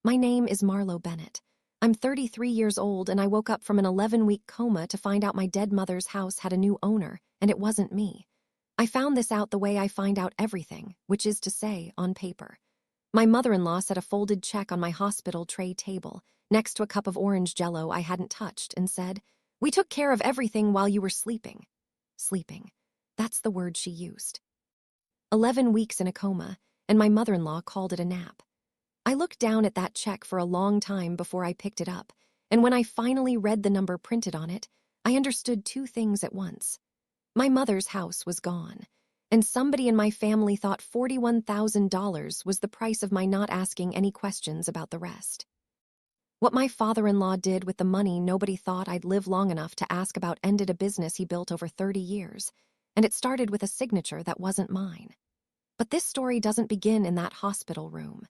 My name is Marlowe Bennett. I'm 33 years old and I woke up from an 11-week coma to find out my dead mother's house had a new owner, and it wasn't me. I found this out the way I find out everything, which is to say, on paper. My mother-in-law set a folded check on my hospital tray table, next to a cup of orange jello I hadn't touched, and said, "We took care of everything while you were sleeping." Sleeping. That's the word she used. 11 weeks in a coma, and my mother-in-law called it a nap. I looked down at that check for a long time before I picked it up, and when I finally read the number printed on it, I understood two things at once. My mother's house was gone, and somebody in my family thought $41,000 was the price of my not asking any questions about the rest. What my father-in-law did with the money nobody thought I'd live long enough to ask about ended a business he built over 30 years, and it started with a signature that wasn't mine. But this story doesn't begin in that hospital room.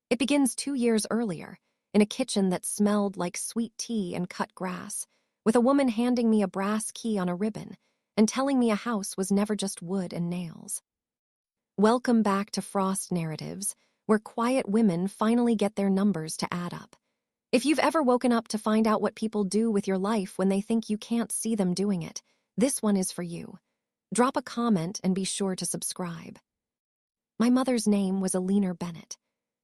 It begins 2 years earlier, in a kitchen that smelled like sweet tea and cut grass, with a woman handing me a brass key on a ribbon and telling me a house was never just wood and nails. Welcome back to Frost Narratives, where quiet women finally get their numbers to add up. If you've ever woken up to find out what people do with your life when they think you can't see them doing it, this one is for you. Drop a comment and be sure to subscribe. My mother's name was Alina Bennett.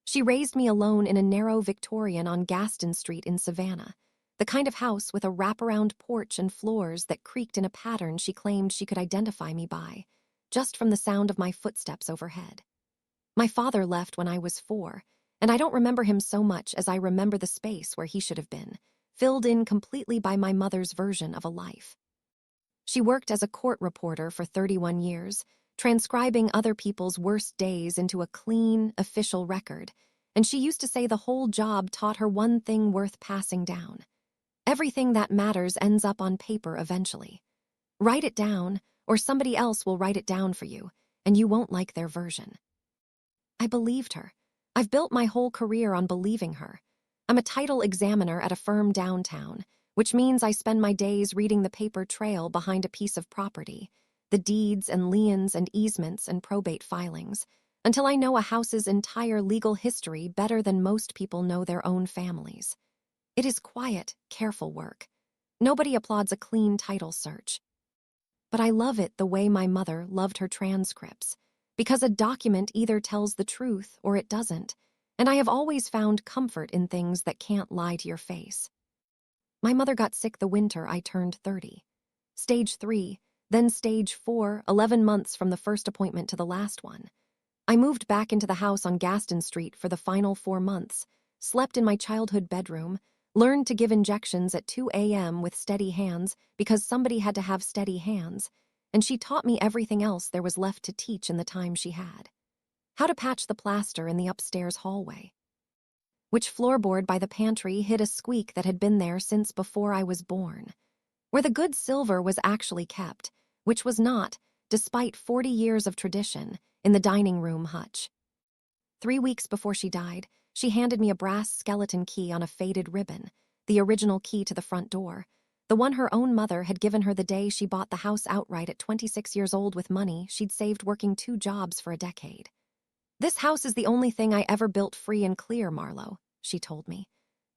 She raised me alone in a narrow Victorian on Gaston Street in Savannah, the kind of house with a wraparound porch and floors that creaked in a pattern she claimed she could identify me by, just from the sound of my footsteps overhead. My father left when I was 4, and I don't remember him so much as I remember the space where he should have been, filled in completely by my mother's version of a life. She worked as a court reporter for 31 years, transcribing other people's worst days into a clean, official record, and she used to say the whole job taught her one thing worth passing down. Everything that matters ends up on paper eventually. Write it down, or somebody else will write it down for you, and you won't like their version. I believed her. I've built my whole career on believing her. I'm a title examiner at a firm downtown, which means I spend my days reading the paper trail behind a piece of property, the deeds and liens and easements and probate filings, until I know a house's entire legal history better than most people know their own families. It is quiet, careful work. Nobody applauds a clean title search. But I love it the way my mother loved her transcripts, because a document either tells the truth or it doesn't, and I have always found comfort in things that can't lie to your face. My mother got sick the winter I turned 30. Stage 3, then stage 4, 11 months from the first appointment to the last one. I moved back into the house on Gaston Street for the final 4 months, slept in my childhood bedroom, learned to give injections at 2 a.m. with steady hands because somebody had to have steady hands, and she taught me everything else there was left to teach in the time she had. How to patch the plaster in the upstairs hallway. Which floorboard by the pantry hid a squeak that had been there since before I was born. Where the good silver was actually kept, which was not, despite 40 years of tradition, in the dining room hutch. 3 weeks before she died, she handed me a brass skeleton key on a faded ribbon, the original key to the front door, the one her own mother had given her the day she bought the house outright at 26 years old with money she'd saved working 2 jobs for a decade. "This house is the only thing I ever built free and clear, Marlowe," she told me.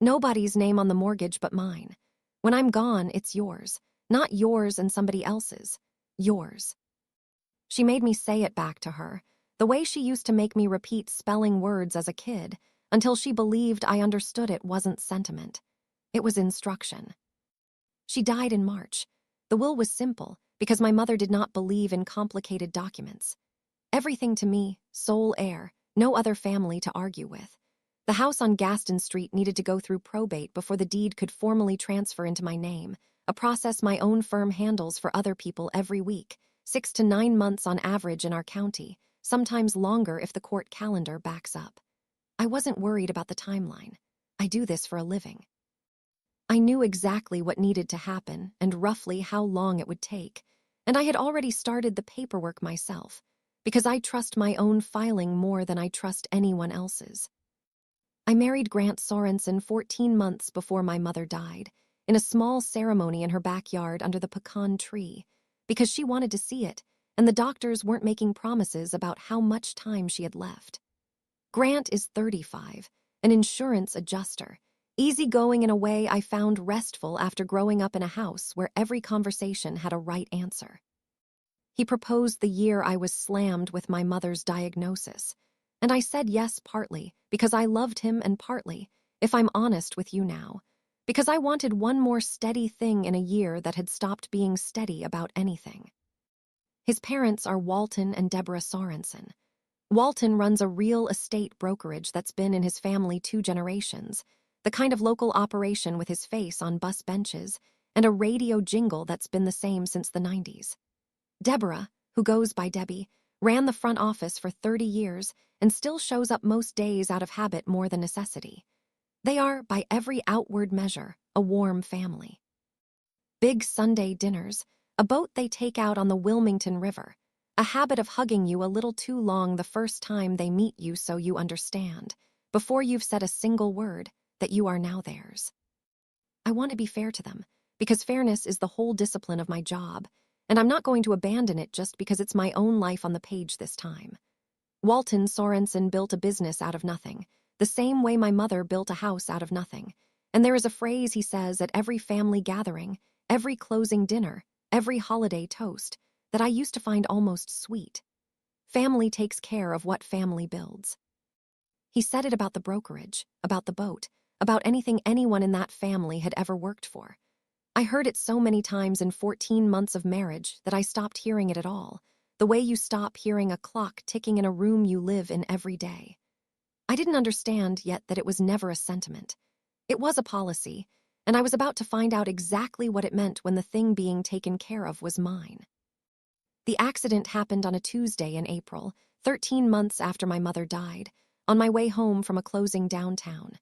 "Nobody's name on the mortgage but mine. When I'm gone, it's yours. Not yours and somebody else's. Yours." She made me say it back to her, the way she used to make me repeat spelling words as a kid, until she believed I understood it wasn't sentiment. It was instruction. She died in March. The will was simple, because my mother did not believe in complicated documents. Everything to me, sole heir, no other family to argue with. The house on Gaston Street needed to go through probate before the deed could formally transfer into my name, a process my own firm handles for other people every week, 6 to 9 months on average in our county, sometimes longer if the court calendar backs up. I wasn't worried about the timeline. I do this for a living. I knew exactly what needed to happen and roughly how long it would take, and I had already started the paperwork myself, because I trust my own filing more than I trust anyone else's. I married Grant Sorensen 14 months before my mother died, in a small ceremony in her backyard under the pecan tree, because she wanted to see it, and the doctors weren't making promises about how much time she had left. Grant is 35, an insurance adjuster, easygoing in a way I found restful after growing up in a house where every conversation had a right answer. He proposed the year I was slammed with my mother's diagnosis, and I said yes partly because I loved him and partly, if I'm honest with you now, because I wanted one more steady thing in a year that had stopped being steady about anything. His parents are Walton and Deborah Sorensen. Walton runs a real estate brokerage that's been in his family 2 generations, the kind of local operation with his face on bus benches and a radio jingle that's been the same since the 90s. Deborah, who goes by Debbie, ran the front office for 30 years and still shows up most days out of habit more than necessity. They are, by every outward measure, a warm family. Big Sunday dinners, a boat they take out on the Wilmington River, a habit of hugging you a little too long the first time they meet you so you understand, before you've said a single word, that you are now theirs. I want to be fair to them, because fairness is the whole discipline of my job, and I'm not going to abandon it just because it's my own life on the page this time. Walton Sorensen built a business out of nothing, the same way my mother built a house out of nothing, and there is a phrase he says at every family gathering, every closing dinner, every holiday toast, that I used to find almost sweet. Family takes care of what family builds. He said it about the brokerage, about the boat, about anything anyone in that family had ever worked for. I heard it so many times in 14 months of marriage that I stopped hearing it at all, the way you stop hearing a clock ticking in a room you live in every day. I didn't understand yet that it was never a sentiment. It was a policy, and I was about to find out exactly what it meant when the thing being taken care of was mine. The accident happened on a Tuesday in April, 13 months after my mother died, on my way home from a closing downtown.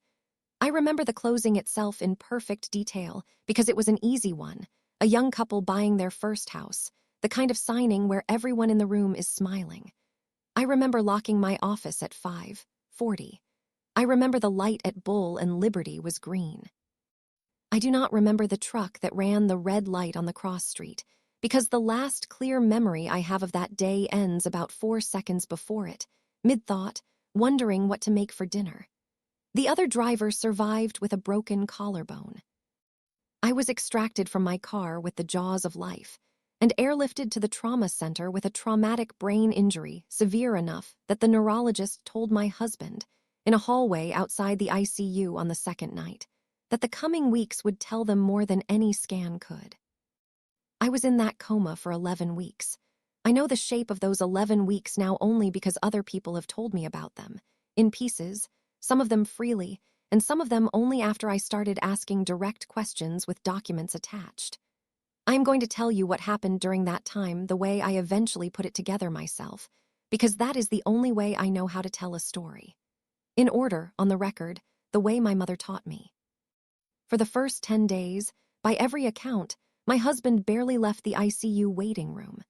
I remember the closing itself in perfect detail because it was an easy one, a young couple buying their first house, the kind of signing where everyone in the room is smiling. I remember locking my office at 5:40. I remember the light at Bull and Liberty was green. I do not remember the truck that ran the red light on the cross street, because the last clear memory I have of that day ends about 4 seconds before it, mid-thought, wondering what to make for dinner. The other driver survived with a broken collarbone. I was extracted from my car with the jaws of life and airlifted to the trauma center with a traumatic brain injury severe enough that the neurologist told my husband, in a hallway outside the ICU on the second night, that the coming weeks would tell them more than any scan could. I was in that coma for 11 weeks. I know the shape of those 11 weeks now only because other people have told me about them, in pieces, some of them freely, and some of them only after I started asking direct questions with documents attached. I am going to tell you what happened during that time the way I eventually put it together myself, because that is the only way I know how to tell a story. In order, on the record, the way my mother taught me. For the first 10 days, by every account, my husband barely left the ICU waiting room.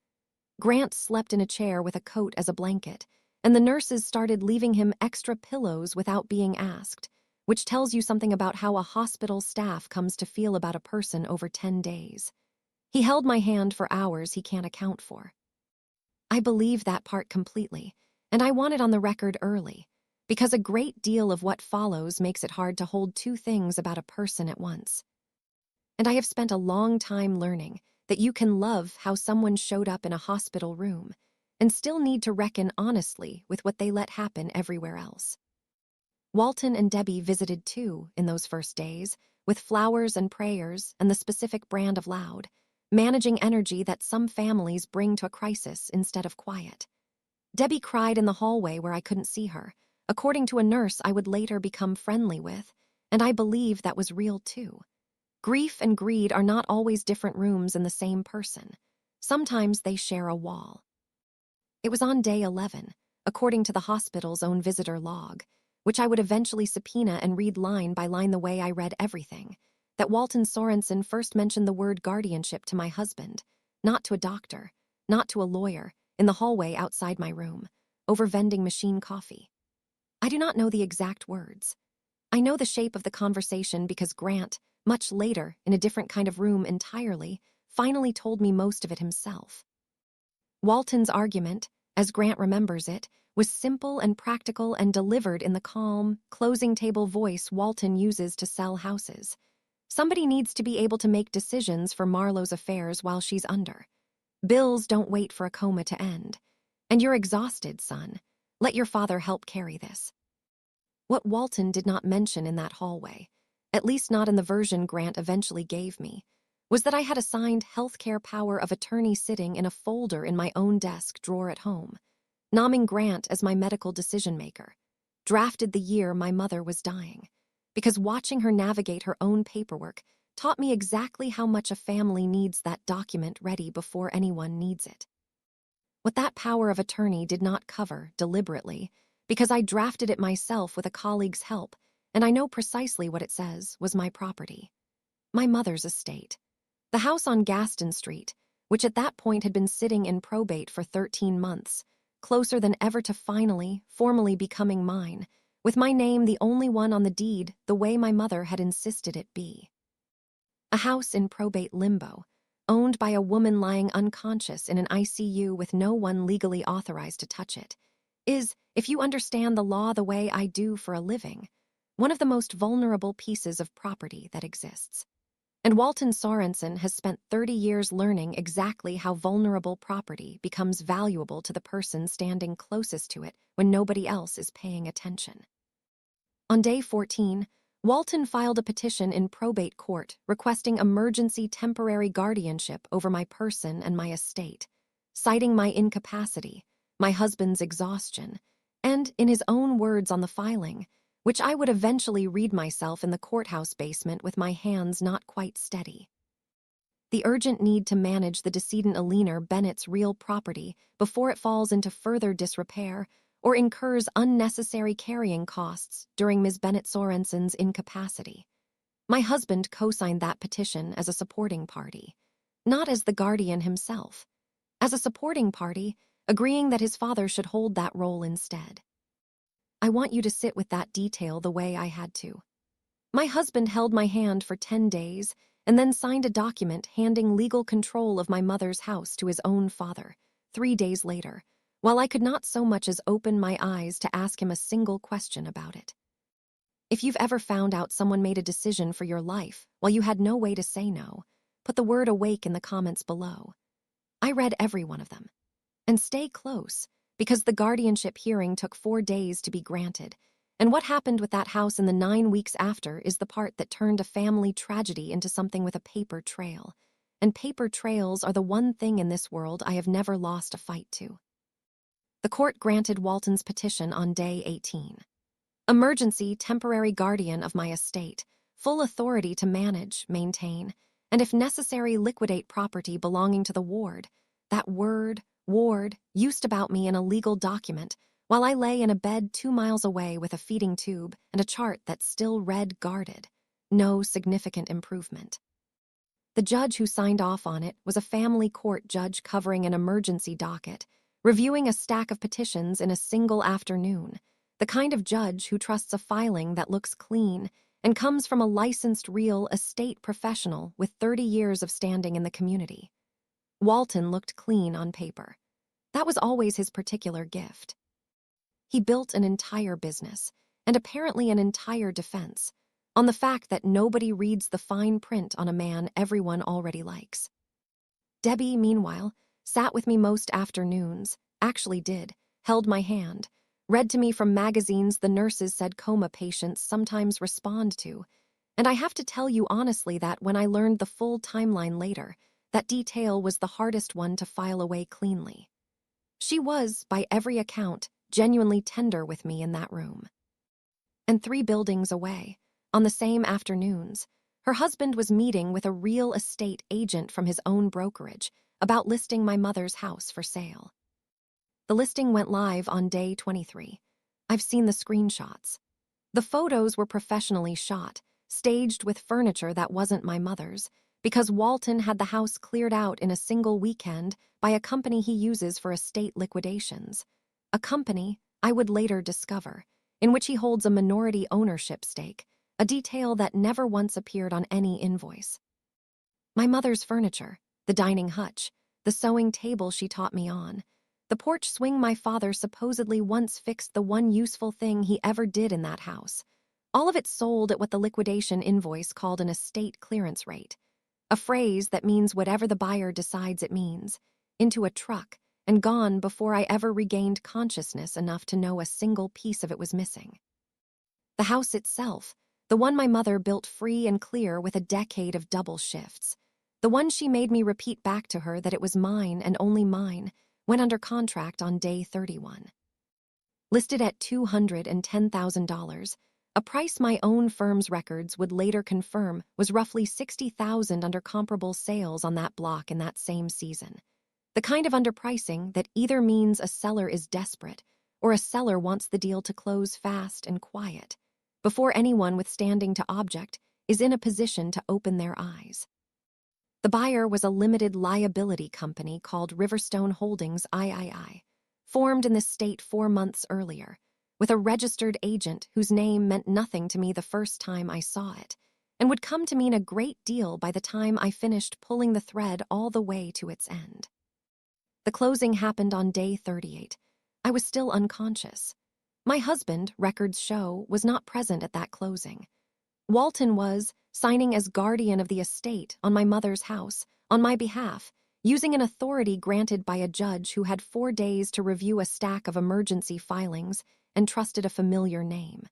Grant slept in a chair with a coat as a blanket, and the nurses started leaving him extra pillows without being asked, which tells you something about how a hospital staff comes to feel about a person over 10 days. He held my hand for hours he can't account for. I believe that part completely, and I want it on the record early, because a great deal of what follows makes it hard to hold 2 things about a person at once. And I have spent a long time learning that you can love how someone showed up in a hospital room and still need to reckon honestly with what they let happen everywhere else. Walton and Debbie visited too in those first days, with flowers and prayers and the specific brand of loud, managing energy that some families bring to a crisis instead of quiet. Debbie cried in the hallway where I couldn't see her, according to a nurse I would later become friendly with, and I believe that was real too. Grief and greed are not always different rooms in the same person. Sometimes they share a wall. It was on day 11, according to the hospital's own visitor log, which I would eventually subpoena and read line by line the way I read everything, that Walton Sorensen first mentioned the word guardianship to my husband, not to a doctor, not to a lawyer, in the hallway outside my room, over vending machine coffee. I do not know the exact words. I know the shape of the conversation because Grant, much later, in a different kind of room entirely, finally told me most of it himself. Walton's argument, as Grant remembers it, was simple and practical and delivered in the calm, closing table voice Walton uses to sell houses. Somebody needs to be able to make decisions for Marlowe's affairs while she's under. Bills don't wait for a coma to end. And you're exhausted, son. Let your father help carry this. What Walton did not mention in that hallway, at least not in the version Grant eventually gave me, was that I had assigned healthcare power of attorney sitting in a folder in my own desk drawer at home, nomming Grant as my medical decision-maker, drafted the year my mother was dying, because watching her navigate her own paperwork taught me exactly how much a family needs that document ready before anyone needs it. What that power of attorney did not cover, deliberately, because I drafted it myself with a colleague's help, and I know precisely what it says, was my property. My mother's estate. The house on Gaston Street, which at that point had been sitting in probate for 13 months, closer than ever to finally, formally becoming mine, with my name the only one on the deed the way my mother had insisted it be. A house in probate limbo, owned by a woman lying unconscious in an ICU with no one legally authorized to touch it, is, if you understand the law the way I do for a living, one of the most vulnerable pieces of property that exists. And Walton Sorensen has spent 30 years learning exactly how vulnerable property becomes valuable to the person standing closest to it when nobody else is paying attention. On day 14, Walton filed a petition in probate court requesting emergency temporary guardianship over my person and my estate, citing my incapacity, my husband's exhaustion, and, in his own words on the filing, which I would eventually read myself in the courthouse basement with my hands not quite steady. The urgent need to manage the decedent Marlowe Bennett's real property before it falls into further disrepair or incurs unnecessary carrying costs during Ms. Bennett Sorensen's incapacity. My husband co-signed that petition as a supporting party, not as the guardian himself, as a supporting party, agreeing that his father should hold that role instead. I want you to sit with that detail the way I had to. My husband held my hand for 10 days and then signed a document handing legal control of my mother's house to his own father, 3 days later, while I could not so much as open my eyes to ask him a single question about it. If you've ever found out someone made a decision for your life while you had no way to say no, put the word awake in the comments below. I read every one of them. And stay close, because the guardianship hearing took 4 days to be granted, and what happened with that house in the 9 weeks after is the part that turned a family tragedy into something with a paper trail. And paper trails are the one thing in this world I have never lost a fight to. The court granted Walton's petition on day 18. Emergency temporary guardian of my estate, full authority to manage, maintain, and if necessary liquidate property belonging to the ward. That word, ward, used about me in a legal document while I lay in a bed 2 miles away with a feeding tube and a chart that still read guarded. No significant improvement. The judge who signed off on it was a family court judge covering an emergency docket, reviewing a stack of petitions in a single afternoon, the kind of judge who trusts a filing that looks clean and comes from a licensed real estate professional with 30 years of standing in the community. Walton looked clean on paper. That was always his particular gift. He built an entire business, and apparently an entire defense, on the fact that nobody reads the fine print on a man everyone already likes. Debbie, meanwhile, sat with me most afternoons, actually did, held my hand, read to me from magazines the nurses said coma patients sometimes respond to, and I have to tell you honestly that when I learned the full timeline later, that detail was the hardest one to file away cleanly. She was, by every account, genuinely tender with me in that room. And 3 buildings away, on the same afternoons, her husband was meeting with a real estate agent from his own brokerage about listing my mother's house for sale. The listing went live on day 23. I've seen the screenshots. The photos were professionally shot, staged with furniture that wasn't my mother's, because Walton had the house cleared out in a single weekend by a company he uses for estate liquidations. A company, I would later discover, in which he holds a minority ownership stake, a detail that never once appeared on any invoice. My mother's furniture, the dining hutch, the sewing table she taught me on, The porch swing my father supposedly once fixed the one useful thing he ever did in that house. All of it sold at what the liquidation invoice called an estate clearance rate, a phrase that means whatever the buyer decides it means, into a truck, and gone before I ever regained consciousness enough to know a single piece of it was missing. The house itself, the one my mother built free and clear with a decade of double shifts, the one she made me repeat back to her that it was mine and only mine, went under contract on day 31. Listed at $210,000, a price my own firm's records would later confirm was roughly $60,000 under comparable sales on that block in that same season. The kind of underpricing that either means a seller is desperate or a seller wants the deal to close fast and quiet, before anyone with standing to object is in a position to open their eyes. The buyer was a limited liability company called Riverstone Holdings III, formed in the state 4 months earlier, with a registered agent whose name meant nothing to me the first time I saw it, and would come to mean a great deal by the time I finished pulling the thread all the way to its end. The closing happened on day 38. I was still unconscious. My husband, records show, was not present at that closing. Walton was, signing as guardian of the estate on my mother's house, on my behalf, using an authority granted by a judge who had 4 days to review a stack of emergency filings and trusted a familiar name.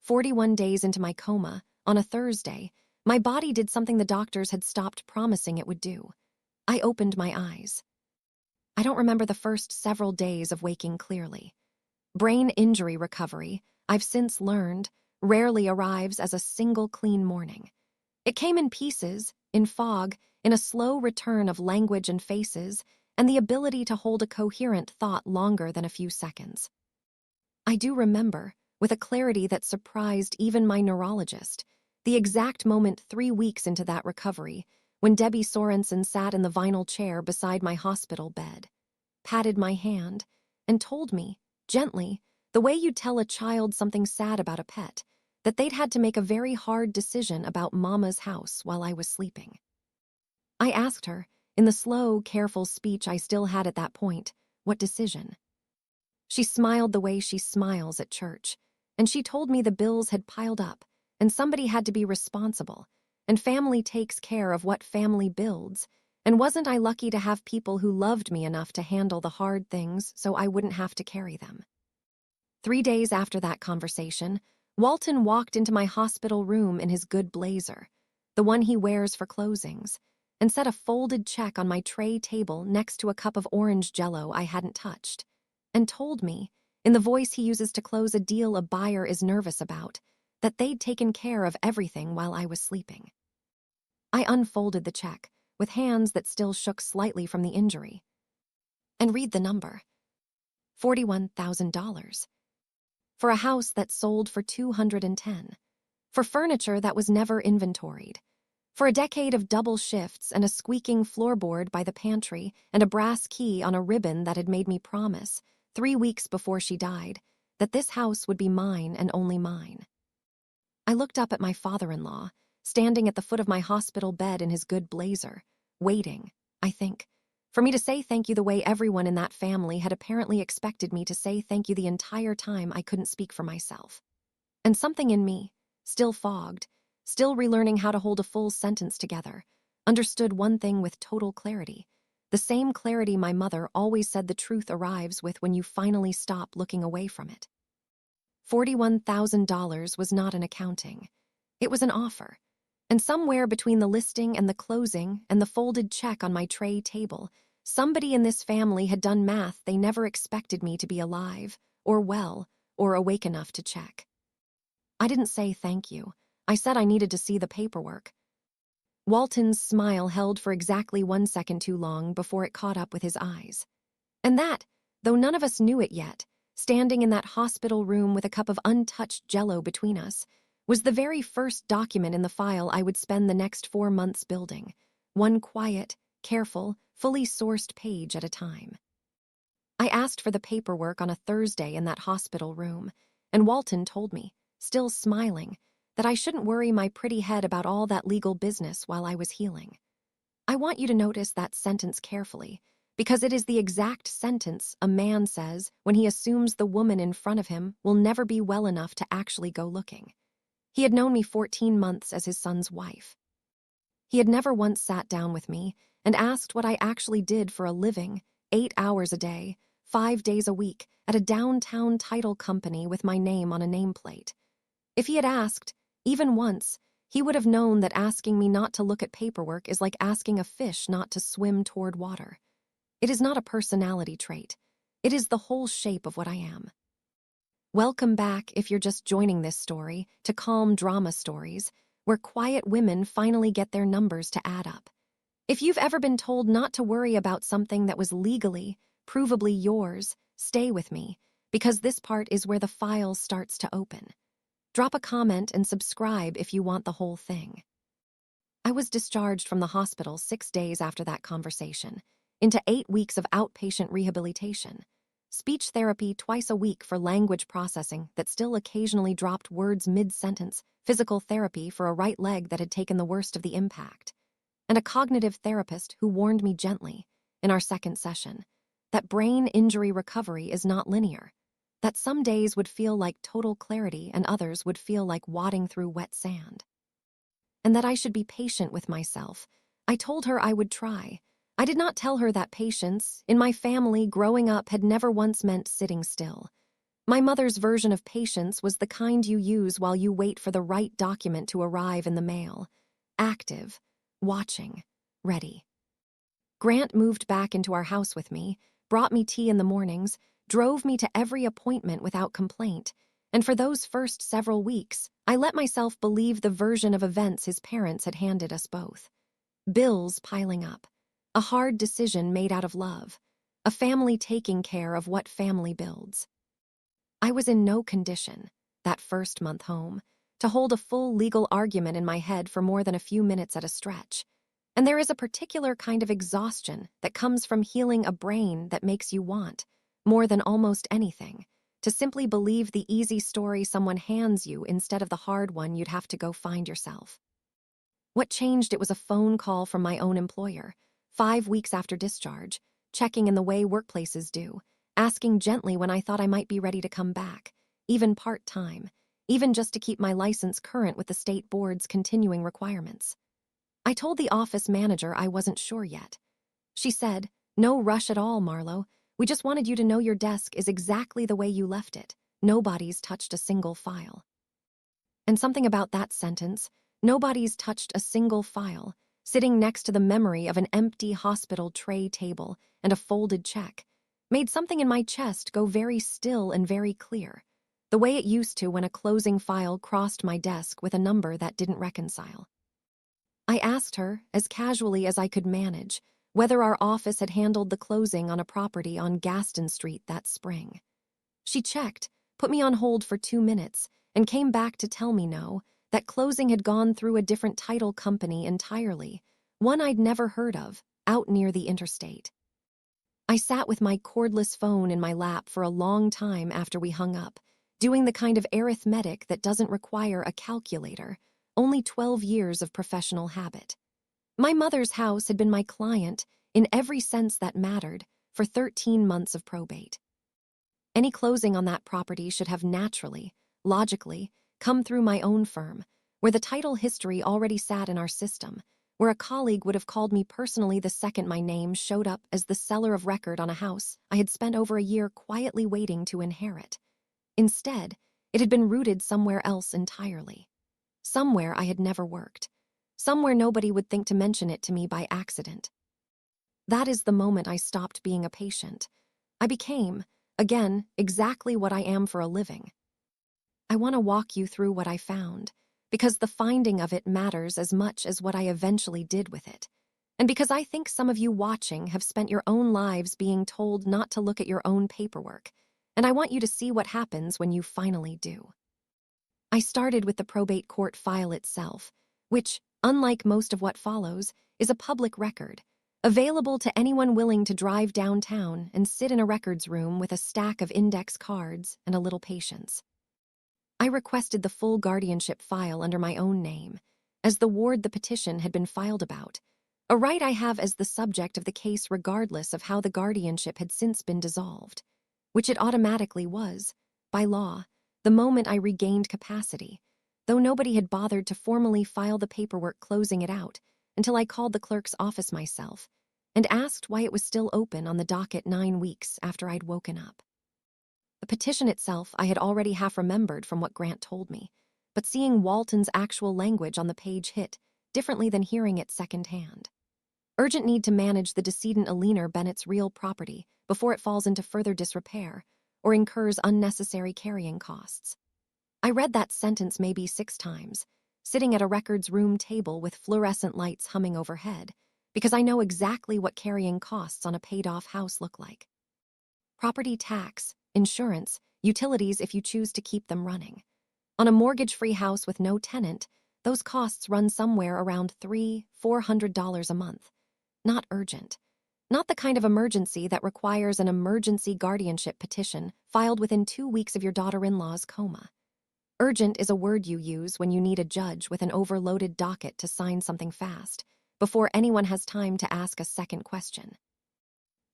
41 days into my coma, on a Thursday, my body did something the doctors had stopped promising it would do. I opened my eyes. I don't remember the first several days of waking clearly. Brain injury recovery, I've since learned, rarely arrives as a single clean morning. It came in pieces, in fog, in a slow return of language and faces, and the ability to hold a coherent thought longer than a few seconds. I do remember, with a clarity that surprised even my neurologist, the exact moment 3 weeks into that recovery, when Debbie Sorensen sat in the vinyl chair beside my hospital bed, patted my hand, and told me, gently, the way you tell a child something sad about a pet, that they'd had to make a very hard decision about Mama's house while I was sleeping. I asked her, in the slow, careful speech I still had at that point, what decision? She smiled the way she smiles at church, and she told me the bills had piled up, and somebody had to be responsible, and family takes care of what family builds, and wasn't I lucky to have people who loved me enough to handle the hard things so I wouldn't have to carry them. 3 days after that conversation, Walton walked into my hospital room in his good blazer, the one he wears for closings, and set a folded check on my tray table next to a cup of orange jello I hadn't touched, and told me, in the voice he uses to close a deal a buyer is nervous about, that they'd taken care of everything while I was sleeping. I unfolded the check, with hands that still shook slightly from the injury, and read the number. $41,000. For a house that sold for $210, for furniture that was never inventoried, for a decade of double shifts and a squeaking floorboard by the pantry and a brass key on a ribbon that had made me promise, 3 weeks before she died, that this house would be mine and only mine. I looked up at my father-in-law, standing at the foot of my hospital bed in his good blazer, waiting, I think, for me to say thank you the way everyone in that family had apparently expected me to say thank you the entire time I couldn't speak for myself. And something in me, still fogged, still relearning how to hold a full sentence together, understood one thing with total clarity, the same clarity my mother always said the truth arrives with when you finally stop looking away from it. $41,000 was not an accounting. It was an offer. And somewhere between the listing and the closing and the folded check on my tray table, somebody in this family had done math they never expected me to be alive, or well, or awake enough to check. I didn't say thank you. I said I needed to see the paperwork. Walton's smile held for exactly 1 second too long before it caught up with his eyes. And that, though none of us knew it yet, standing in that hospital room with a cup of untouched jello between us, was the very first document in the file I would spend the next 4 months building, one quiet, careful, fully sourced page at a time. I asked for the paperwork on a Thursday in that hospital room, and Walton told me, still smiling, that I shouldn't worry my pretty head about all that legal business while I was healing. I want you to notice that sentence carefully, because it is the exact sentence a man says when he assumes the woman in front of him will never be well enough to actually go looking. He had known me 14 months as his son's wife. He had never once sat down with me and asked what I actually did for a living, 8 hours a day, 5 days a week, at a downtown title company with my name on a nameplate. If he had asked, even once, he would have known that asking me not to look at paperwork is like asking a fish not to swim toward water. It is not a personality trait. It is the whole shape of what I am. Welcome back, if you're just joining this story, to Calm Drama Stories, where quiet women finally get their numbers to add up. If you've ever been told not to worry about something that was legally, provably yours, stay with me, because this part is where the file starts to open. Drop a comment and subscribe if you want the whole thing. I was discharged from the hospital 6 days after that conversation, into 8 weeks of outpatient rehabilitation. Speech therapy twice a week for language processing that still occasionally dropped words mid-sentence, physical therapy for a right leg that had taken the worst of the impact, and a cognitive therapist who warned me gently, in our second session, that brain injury recovery is not linear, that some days would feel like total clarity and others would feel like wading through wet sand. And that I should be patient with myself. I told her I would try. I did not tell her that patience, in my family growing up, had never once meant sitting still. My mother's version of patience was the kind you use while you wait for the right document to arrive in the mail. Active, watching, ready. Grant moved back into our house with me, brought me tea in the mornings, drove me to every appointment without complaint, and for those first several weeks, I let myself believe the version of events his parents had handed us both. Bills piling up, a hard decision made out of love, a family taking care of what family builds. I was in no condition, that first month home, to hold a full legal argument in my head for more than a few minutes at a stretch. And there is a particular kind of exhaustion that comes from healing a brain that makes you want, more than almost anything, to simply believe the easy story someone hands you instead of the hard one you'd have to go find yourself. What changed? It was a phone call from my own employer, 5 weeks after discharge, checking in the way workplaces do, asking gently when I thought I might be ready to come back, even part-time, even just to keep my license current with the state board's continuing requirements. I told the office manager I wasn't sure yet. She said, "No rush at all, Marlowe. We just wanted you to know your desk is exactly the way you left it. Nobody's touched a single file." And something about that sentence, "Nobody's touched a single file," sitting next to the memory of an empty hospital tray table and a folded check, made something in my chest go very still and very clear, the way it used to when a closing file crossed my desk with a number that didn't reconcile. I asked her, as casually as I could manage, whether our office had handled the closing on a property on Gaston Street that spring. She checked, put me on hold for 2 minutes, and came back to tell me no, that closing had gone through a different title company entirely, one I'd never heard of, out near the interstate. I sat with my cordless phone in my lap for a long time after we hung up, doing the kind of arithmetic that doesn't require a calculator, only 12 years of professional habit. My mother's house had been my client, in every sense that mattered, for 13 months of probate. Any closing on that property should have naturally, logically, come through my own firm, where the title history already sat in our system, where a colleague would have called me personally the second my name showed up as the seller of record on a house I had spent over a year quietly waiting to inherit. Instead, it had been rooted somewhere else entirely. Somewhere I had never worked. Somewhere nobody would think to mention it to me by accident. That is the moment I stopped being a patient. I became, again, exactly what I am for a living. I want to walk you through what I found, because the finding of it matters as much as what I eventually did with it, and because I think some of you watching have spent your own lives being told not to look at your own paperwork, and I want you to see what happens when you finally do. I started with the probate court file itself, which, unlike most of what follows, is a public record, available to anyone willing to drive downtown and sit in a records room with a stack of index cards and a little patience. I requested the full guardianship file under my own name, as the ward the petition had been filed about, A right I have as the subject of the case regardless of how the guardianship had since been dissolved, which it automatically was, by law, the moment I regained capacity, though nobody had bothered to formally file the paperwork closing it out until I called the clerk's office myself and asked why it was still open on the docket 9 weeks after I'd woken up. The petition itself I had already half remembered from what Grant told me, but seeing Walton's actual language on the page hit differently than hearing it secondhand. Urgent need to manage the decedent Marlowe Bennett's real property before it falls into further disrepair or incurs unnecessary carrying costs. I read that sentence maybe 6 times, sitting at a records room table with fluorescent lights humming overhead, because I know exactly what carrying costs on a paid-off house look like. Property tax, insurance, utilities if you choose to keep them running. On a mortgage-free house with no tenant, those costs run somewhere around $300–400 a month. Not urgent. Not the kind of emergency that requires an emergency guardianship petition filed within 2 weeks of your daughter-in-law's coma. Urgent is a word you use when you need a judge with an overloaded docket to sign something fast, before anyone has time to ask a second question.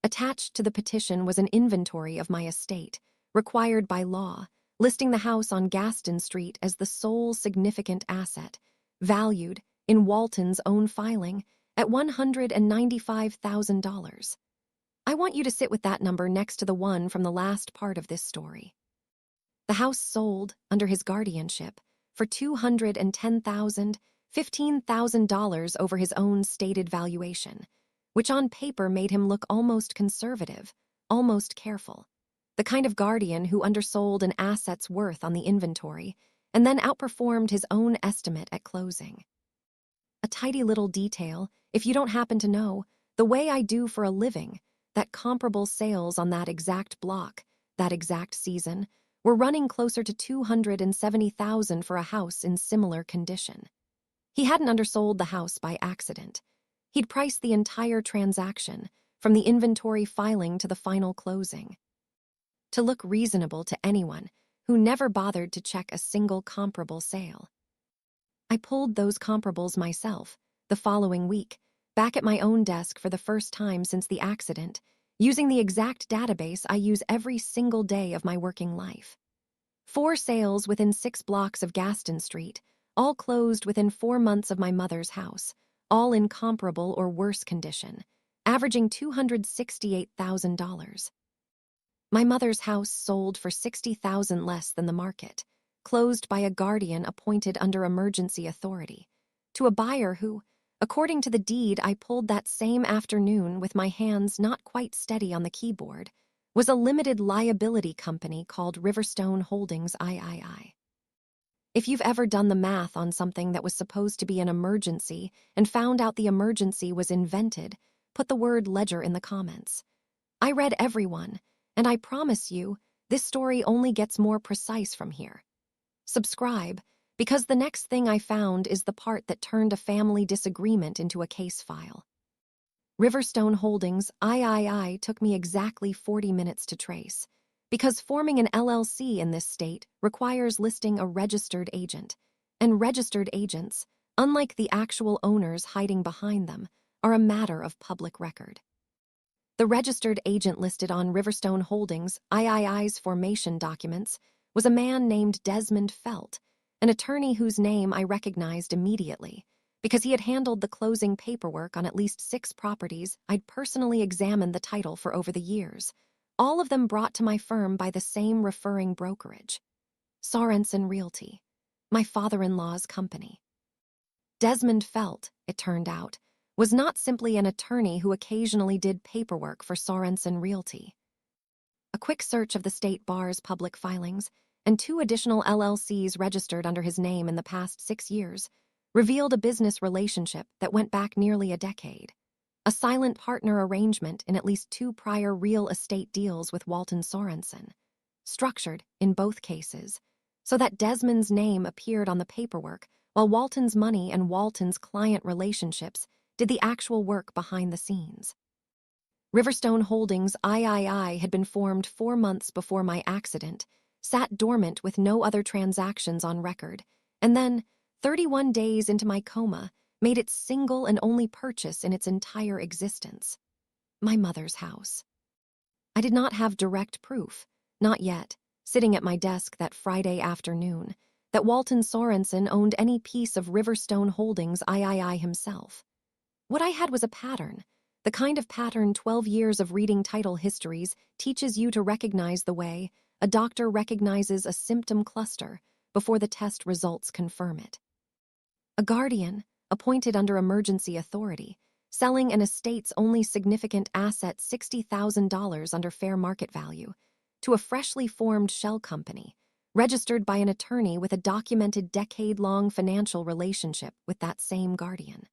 Attached to the petition was an inventory of my estate, required by law, listing the house on Gaston Street as the sole significant asset, valued, in Walton's own filing, at $195,000. I want you to sit with that number next to the one from the last part of this story. The house sold, under his guardianship, for $210,000, $15,000 over his own stated valuation, which on paper made him look almost conservative, almost careful, the kind of guardian who undersold an asset's worth on the inventory and then outperformed his own estimate at closing. A tidy little detail, if you don't happen to know, the way I do for a living, that comparable sales on that exact block, that exact season, were running closer to $270,000 for a house in similar condition. He hadn't undersold the house by accident. He'd priced the entire transaction, from the inventory filing to the final closing, to look reasonable to anyone who never bothered to check a single comparable sale. I pulled those comparables myself, the following week, back at my own desk for the first time since the accident, using the exact database I use every single day of my working life. 4 sales within 6 blocks of Gaston Street, all closed within 4 months of my mother's house, all in comparable or worse condition, averaging $268,000. My mother's house sold for $60,000 less than the market, closed by a guardian appointed under emergency authority, to a buyer who, according to the deed I pulled that same afternoon with my hands not quite steady on the keyboard, was a limited liability company called Riverstone Holdings III. If you've ever done the math on something that was supposed to be an emergency and found out the emergency was invented, put the word ledger in the comments. I read every one, and I promise you, this story only gets more precise from here. Subscribe, because the next thing I found is the part that turned a family disagreement into a case file. Riverstone Holdings III took me exactly 40 minutes to trace, because forming an LLC in this state requires listing a registered agent, and registered agents, unlike the actual owners hiding behind them, are a matter of public record. The registered agent listed on Riverstone Holdings III's formation documents was a man named Desmond Felt, an attorney whose name I recognized immediately, because he had handled the closing paperwork on at least 6 properties I'd personally examined the title for over the years, all of them brought to my firm by the same referring brokerage, Sorensen Realty, my father-in-law's company. Desmond Felt, it turned out, was not simply an attorney who occasionally did paperwork for Sorensen Realty. A quick search of the state bar's public filings and 2 additional LLCs registered under his name in the past 6 years revealed a business relationship that went back nearly a decade, a silent partner arrangement in at least 2 prior real estate deals with Walton Sorensen, structured, in both cases, so that Desmond's name appeared on the paperwork while Walton's money and Walton's client relationships did the actual work behind the scenes. Riverstone Holdings III had been formed 4 months before my accident, sat dormant with no other transactions on record, and then, 31 days into my coma, made its single and only purchase in its entire existence. My mother's house. I did not have direct proof, not yet, sitting at my desk that Friday afternoon, that Walton Sorensen owned any piece of Riverstone Holdings III himself. What I had was a pattern, the kind of pattern 12 years of reading title histories teaches you to recognize the way a doctor recognizes a symptom cluster before the test results confirm it. A guardian, appointed under emergency authority, selling an estate's only significant asset $60,000 under fair market value, to a freshly formed shell company, registered by an attorney with a documented decade-long financial relationship with that same guardian.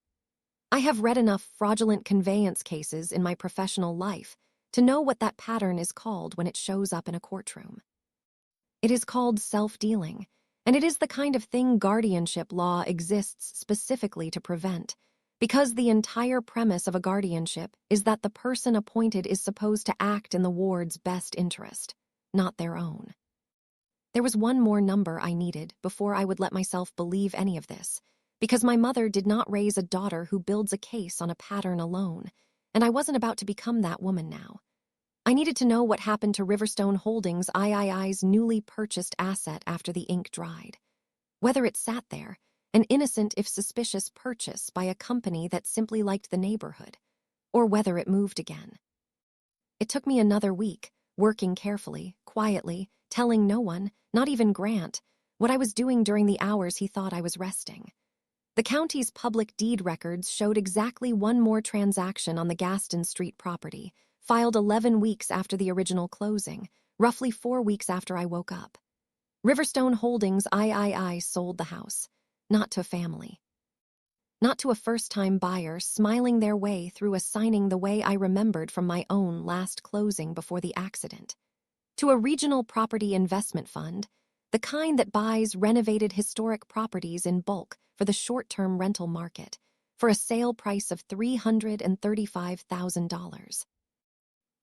I have read enough fraudulent conveyance cases in my professional life to know what that pattern is called when it shows up in a courtroom. It is called self-dealing, and it is the kind of thing guardianship law exists specifically to prevent, because the entire premise of a guardianship is that the person appointed is supposed to act in the ward's best interest, not their own. There was one more number I needed before I would let myself believe any of this, because my mother did not raise a daughter who builds a case on a pattern alone, and I wasn't about to become that woman now. I needed to know what happened to Riverstone Holdings III's newly purchased asset after the ink dried. Whether it sat there, an innocent if suspicious purchase by a company that simply liked the neighborhood, or whether it moved again. It took me another week, working carefully, quietly, telling no one, not even Grant, what I was doing during the hours he thought I was resting. The county's public deed records showed exactly one more transaction on the Gaston Street property, filed 11 weeks after the original closing, roughly 4 weeks after I woke up. Riverstone Holdings III sold the house, not to a family. Not to a first-time buyer smiling their way through a signing the way I remembered from my own last closing before the accident. To a regional property investment fund, the kind that buys renovated historic properties in bulk for the short-term rental market, for a sale price of $335,000.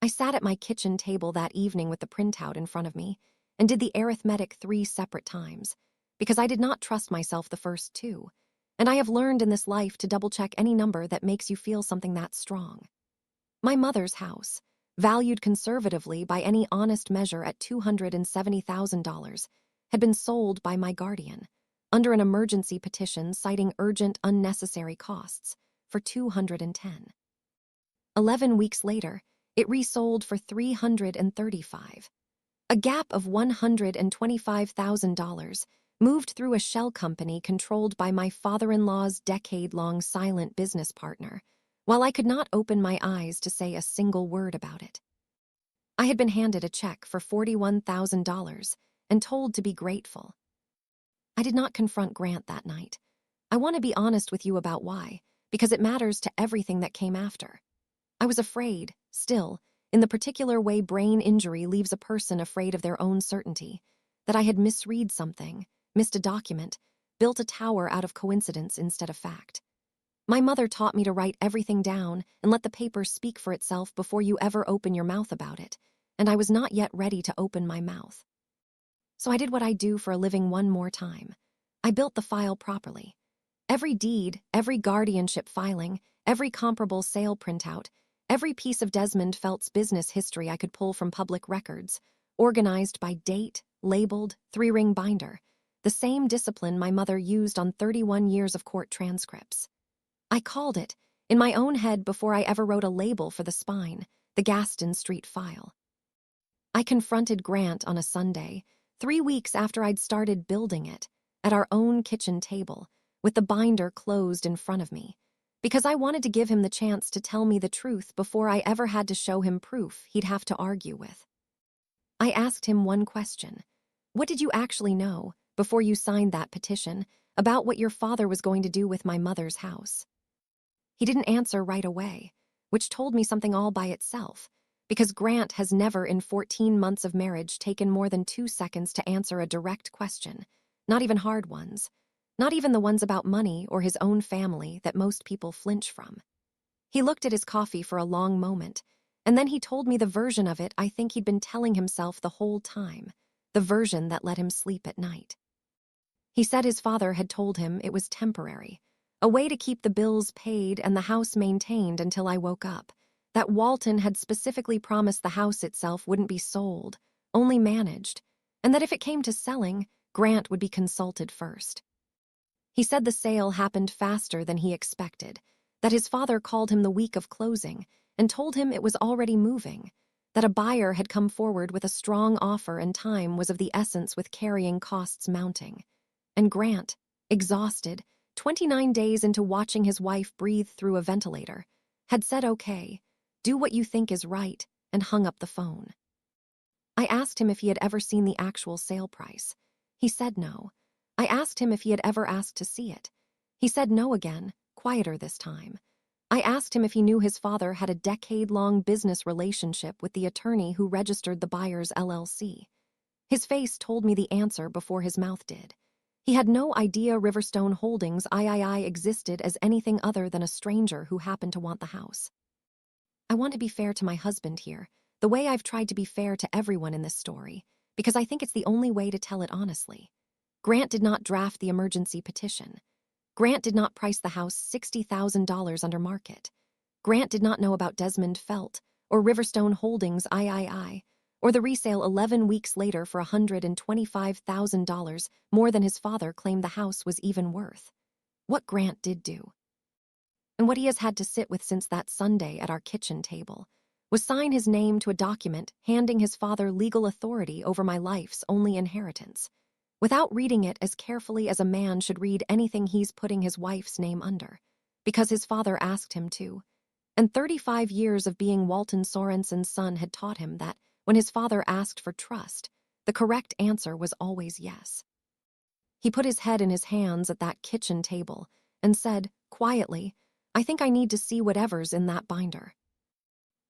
I sat at my kitchen table that evening with the printout in front of me and did the arithmetic 3 separate times, because I did not trust myself the first 2, and I have learned in this life to double-check any number that makes you feel something that strong. My mother's house, valued conservatively by any honest measure at $270,000, had been sold by my guardian, under an emergency petition citing urgent unnecessary costs, for $210. 11 weeks later, it resold for $335. A gap of $125,000 moved through a shell company controlled by my father-in-law's decade-long silent business partner, while I could not open my eyes to say a single word about it. I had been handed a check for $41,000 and told to be grateful. I did not confront Grant that night. I want to be honest with you about why, because it matters to everything that came after. I was afraid, still, in the particular way brain injury leaves a person afraid of their own certainty, that I had misread something, missed a document, built a tower out of coincidence instead of fact. My mother taught me to write everything down and let the paper speak for itself before you ever open your mouth about it, and I was not yet ready to open my mouth. So I did what I do for a living one more time. I built the file properly. Every deed, every guardianship filing, every comparable sale printout, every piece of Desmond Felt's business history I could pull from public records, organized by date, labeled, 3-ring binder, the same discipline my mother used on 31 years of court transcripts. I called it, in my own head before I ever wrote a label for the spine, the Gaston Street file. I confronted Grant on a Sunday, 3 weeks after I'd started building it, at our own kitchen table, with the binder closed in front of me, because I wanted to give him the chance to tell me the truth before I ever had to show him proof he'd have to argue with. I asked him one question. What did you actually know, before you signed that petition, about what your father was going to do with my mother's house? He didn't answer right away, which told me something all by itself, because Grant has never in 14 months of marriage taken more than 2 seconds to answer a direct question, not even hard ones, not even the ones about money or his own family that most people flinch from. He looked at his coffee for a long moment, and then he told me the version of it I think he'd been telling himself the whole time, the version that let him sleep at night. He said his father had told him it was temporary, a way to keep the bills paid and the house maintained until I woke up. That Walton had specifically promised the house itself wouldn't be sold, only managed, and that if it came to selling, Grant would be consulted first. He said the sale happened faster than he expected, that his father called him the week of closing and told him it was already moving, that a buyer had come forward with a strong offer and time was of the essence with carrying costs mounting. And Grant, exhausted, 29 days into watching his wife breathe through a ventilator, had said okay, do what you think is right, and hung up the phone. I asked him if he had ever seen the actual sale price. He said no. I asked him if he had ever asked to see it. He said no again, quieter this time. I asked him if he knew his father had a decade-long business relationship with the attorney who registered the buyer's LLC. His face told me the answer before his mouth did. He had no idea Riverstone Holdings III existed as anything other than a stranger who happened to want the house. I want to be fair to my husband here, the way I've tried to be fair to everyone in this story, because I think it's the only way to tell it honestly. Grant did not draft the emergency petition. Grant did not price the house $60,000 under market. Grant did not know about Desmond Felt, or Riverstone Holdings III, or the resale 11 weeks later for $125,000, more than his father claimed the house was even worth. What Grant did do, and what he has had to sit with since that Sunday at our kitchen table, was sign his name to a document handing his father legal authority over my life's only inheritance, without reading it as carefully as a man should read anything he's putting his wife's name under, because his father asked him to. And 35 years of being Walton Sorensen's son had taught him that when his father asked for trust, the correct answer was always yes. He put his head in his hands at that kitchen table and said, quietly, I think I need to see whatever's in that binder.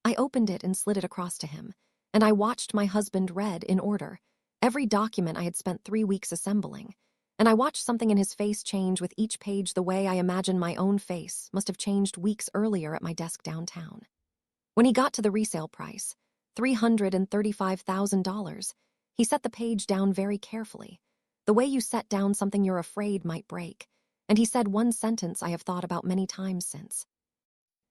I opened it and slid it across to him, and I watched my husband read in order every document I had spent 3 weeks assembling, and I watched something in his face change with each page the way I imagine my own face must have changed weeks earlier at my desk downtown. When he got to the resale price, $335,000, he set the page down very carefully, the way you set down something you're afraid might break, and he said one sentence I have thought about many times since.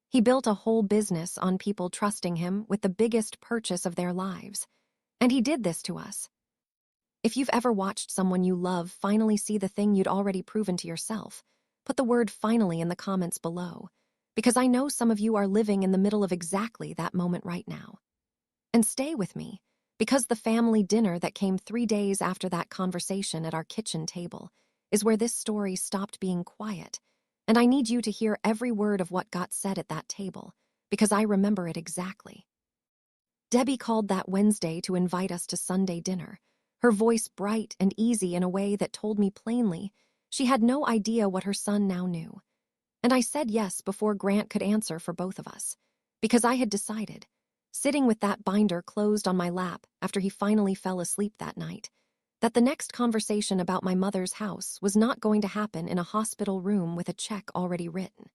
He built a whole business on people trusting him with the biggest purchase of their lives, and he did this to us. If you've ever watched someone you love finally see the thing you'd already proven to yourself, put the word finally in the comments below, because I know some of you are living in the middle of exactly that moment right now. And stay with me, because the family dinner that came 3 days after that conversation at our kitchen table is where this story stopped being quiet, and I need you to hear every word of what got said at that table, because I remember it exactly. Debbie called that Wednesday to invite us to Sunday dinner, her voice bright and easy in a way that told me plainly she had no idea what her son now knew. And I said yes before Grant could answer for both of us, because I had decided, sitting with that binder closed on my lap after he finally fell asleep that night, that the next conversation about my mother's house was not going to happen in a hospital room with a check already written.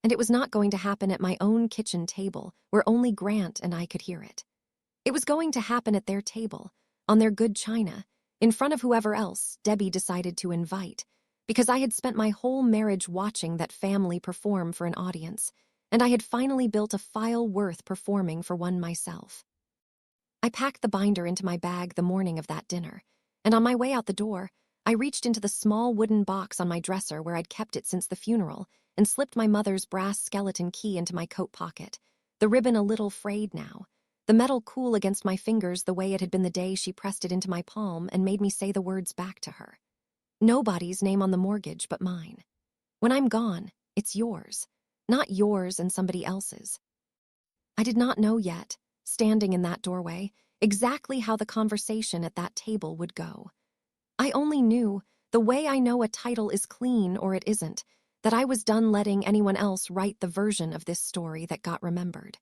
And it was not going to happen at my own kitchen table where only Grant and I could hear it. It was going to happen at their table, on their good china, in front of whoever else Debbie decided to invite, because I had spent my whole marriage watching that family perform for an audience, and I had finally built a file worth performing for one myself. I packed the binder into my bag the morning of that dinner, and on my way out the door, I reached into the small wooden box on my dresser where I'd kept it since the funeral and slipped my mother's brass skeleton key into my coat pocket, the ribbon a little frayed now, the metal cool against my fingers the way it had been the day she pressed it into my palm and made me say the words back to her. Nobody's name on the mortgage but mine. When I'm gone, it's yours, not yours and somebody else's. I did not know yet, standing in that doorway, exactly how the conversation at that table would go. I only knew, the way I know a title is clean or it isn't, that I was done letting anyone else write the version of this story that got remembered.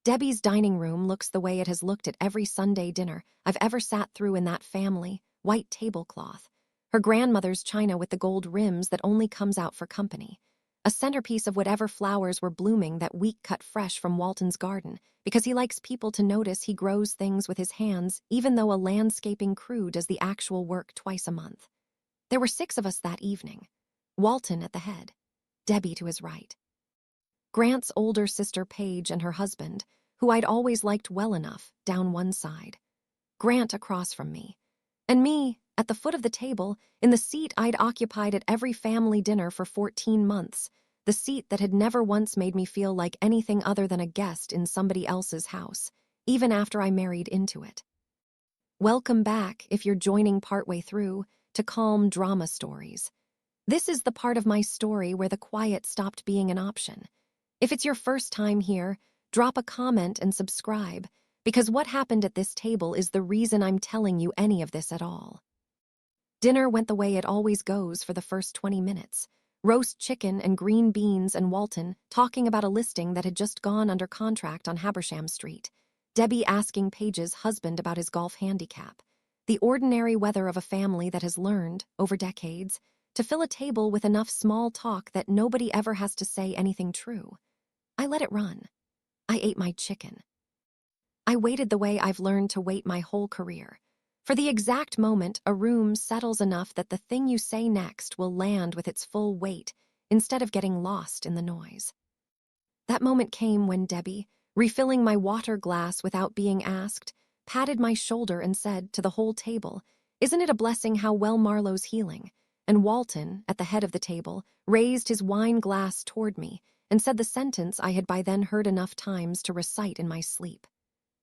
Debbie's dining room looks the way it has looked at every Sunday dinner I've ever sat through in that family, white tablecloth, her grandmother's china with the gold rims that only comes out for company, a centerpiece of whatever flowers were blooming that week cut fresh from Walton's garden, because he likes people to notice he grows things with his hands, even though a landscaping crew does the actual work twice a month. There were 6 of us that evening. Walton at the head, Debbie to his right. Grant's older sister Paige and her husband, who I'd always liked well enough, down one side. Grant across from me. And me, at the foot of the table, in the seat I'd occupied at every family dinner for 14 months, the seat that had never once made me feel like anything other than a guest in somebody else's house, even after I married into it. Welcome back, if you're joining partway through, to Calm Drama Stories. This is the part of my story where the quiet stopped being an option. If it's your first time here, drop a comment and subscribe, because what happened at this table is the reason I'm telling you any of this at all. Dinner went the way it always goes for the first 20 minutes. Roast chicken and green beans and Walton talking about a listing that had just gone under contract on Habersham Street. Debbie asking Paige's husband about his golf handicap. The ordinary weather of a family that has learned, over decades, to fill a table with enough small talk that nobody ever has to say anything true. I let it run. I ate my chicken. I waited the way I've learned to wait my whole career. For the exact moment a room settles enough that the thing you say next will land with its full weight instead of getting lost in the noise. That moment came when Debbie, refilling my water glass without being asked, patted my shoulder and said to the whole table, "Isn't it a blessing how well Marlowe's healing?" And Walton, at the head of the table, raised his wine glass toward me and said the sentence I had by then heard enough times to recite in my sleep.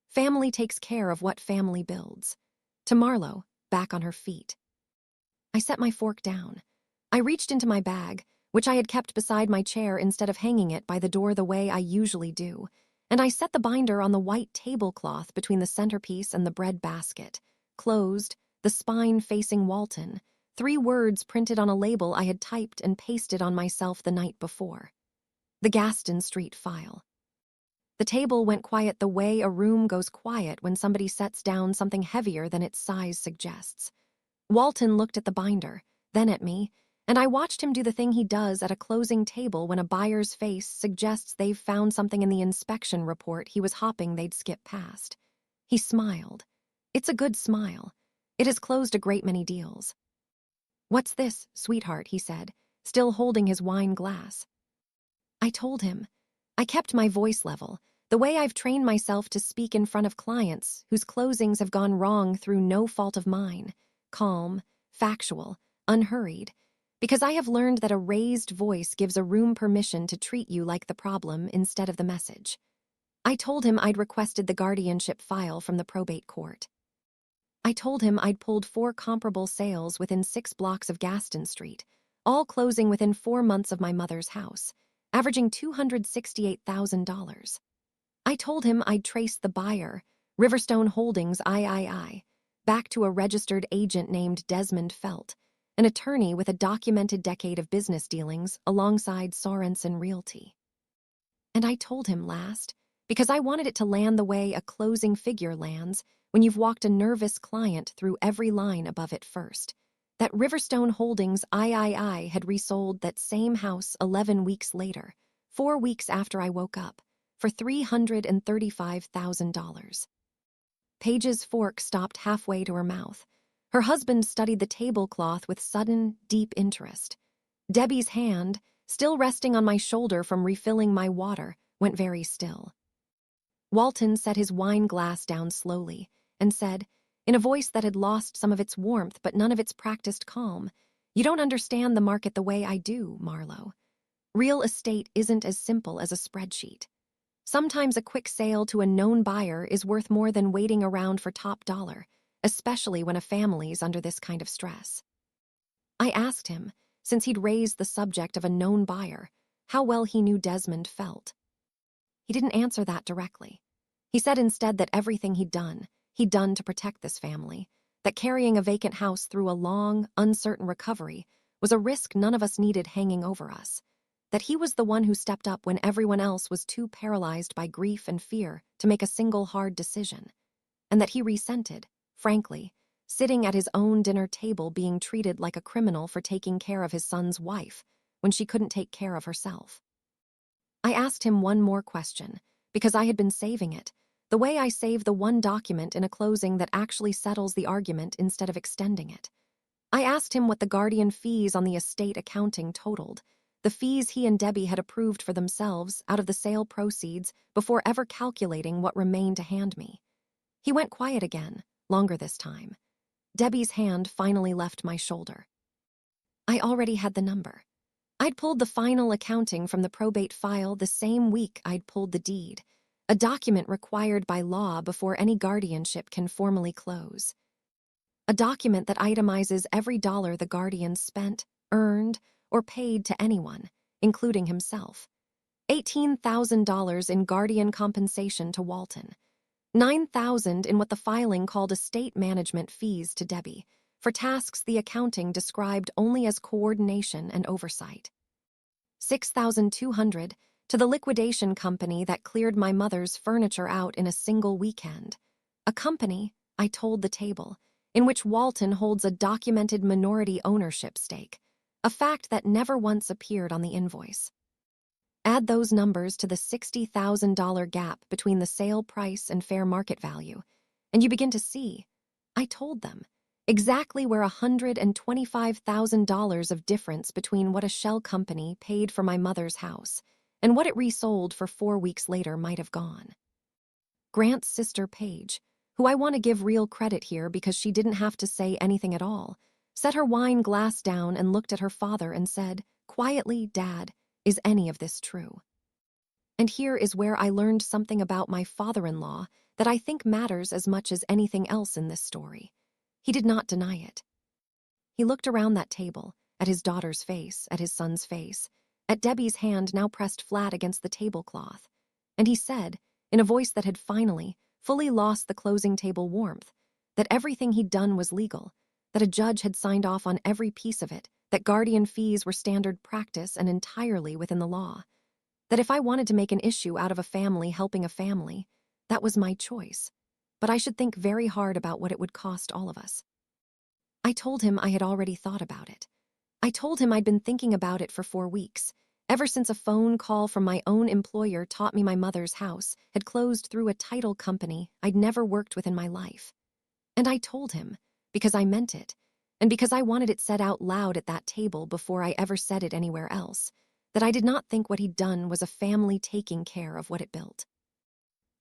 Family takes care of what family builds. To Marlowe, back on her feet. I set my fork down. I reached into my bag, which I had kept beside my chair instead of hanging it by the door the way I usually do, and I set the binder on the white tablecloth between the centerpiece and the bread basket. Closed, the spine facing Walton, 3 words printed on a label I had typed and pasted on myself the night before. The Gaston Street file. The table went quiet the way a room goes quiet when somebody sets down something heavier than its size suggests. Walton looked at the binder, then at me, and I watched him do the thing he does at a closing table when a buyer's face suggests they've found something in the inspection report he was hoping they'd skip past. He smiled. It's a good smile. It has closed a great many deals. "What's this, sweetheart?" he said, still holding his wine glass. I told him. I kept my voice level, the way I've trained myself to speak in front of clients whose closings have gone wrong through no fault of mine, calm, factual, unhurried, because I have learned that a raised voice gives a room permission to treat you like the problem instead of the message. I told him I'd requested the guardianship file from the probate court. I told him I'd pulled 4 comparable sales within 6 blocks of Gaston Street, all closing within 4 months of my mother's house, averaging $268,000. I told him I'd traced the buyer, Riverstone Holdings III, back to a registered agent named Desmond Felt, an attorney with a documented decade of business dealings alongside Sorensen Realty. And I told him last, because I wanted it to land the way a closing figure lands when you've walked a nervous client through every line above it first, that Riverstone Holdings III had resold that same house 11 weeks later, 4 weeks after I woke up, for $335,000. Paige's fork stopped halfway to her mouth. Her husband studied the tablecloth with sudden, deep interest. Debbie's hand, still resting on my shoulder from refilling my water, went very still. Walton set his wine glass down slowly and said, in a voice that had lost some of its warmth but none of its practiced calm, "You don't understand the market the way I do, Marlowe. Real estate isn't as simple as a spreadsheet. Sometimes a quick sale to a known buyer is worth more than waiting around for top dollar, especially when a family's under this kind of stress." I asked him, since he'd raised the subject of a known buyer, how well he knew Desmond Felt. He didn't answer that directly. He said instead that everything he'd done to protect this family, that carrying a vacant house through a long, uncertain recovery was a risk none of us needed hanging over us, that he was the one who stepped up when everyone else was too paralyzed by grief and fear to make a single hard decision, and that he resented, frankly, sitting at his own dinner table being treated like a criminal for taking care of his son's wife when she couldn't take care of herself. I asked him one more question, because I had been saving it, the way I save the one document in a closing that actually settles the argument instead of extending it. I asked him what the guardian fees on the estate accounting totaled, the fees he and Debbie had approved for themselves out of the sale proceeds before ever calculating what remained to hand me. He went quiet again, longer this time. Debbie's hand finally left my shoulder. I already had the number. I'd pulled the final accounting from the probate file the same week I'd pulled the deed, a document required by law before any guardianship can formally close. A document that itemizes every dollar the guardian spent, earned, or paid to anyone, including himself. $18,000 in guardian compensation to Walton. $9,000 in what the filing called estate management fees to Debbie, for tasks the accounting described only as coordination and oversight. $6,200 to the liquidation company that cleared my mother's furniture out in a single weekend. A company, I told the table, in which Walton holds a documented minority ownership stake, a fact that never once appeared on the invoice. Add those numbers to the $60,000 gap between the sale price and fair market value, and you begin to see, I told them, exactly where $125,000 of difference between what a shell company paid for my mother's house and what it resold for 4 weeks later might have gone. Grant's sister Paige, who I want to give real credit here because she didn't have to say anything at all, set her wine glass down and looked at her father and said, quietly, "Dad, is any of this true?" And here is where I learned something about my father-in-law that I think matters as much as anything else in this story. He did not deny it. He looked around that table, at his daughter's face, at his son's face, at Debbie's hand now pressed flat against the tablecloth, and he said, in a voice that had finally, fully lost the closing table warmth, that everything he'd done was legal, that a judge had signed off on every piece of it, that guardian fees were standard practice and entirely within the law, that if I wanted to make an issue out of a family helping a family, that was my choice, but I should think very hard about what it would cost all of us. I told him I had already thought about it. I told him I'd been thinking about it for 4 weeks, ever since a phone call from my own employer taught me my mother's house had closed through a title company I'd never worked with in my life. And I told him, because I meant it, and because I wanted it said out loud at that table before I ever said it anywhere else, that I did not think what he'd done was a family taking care of what it built.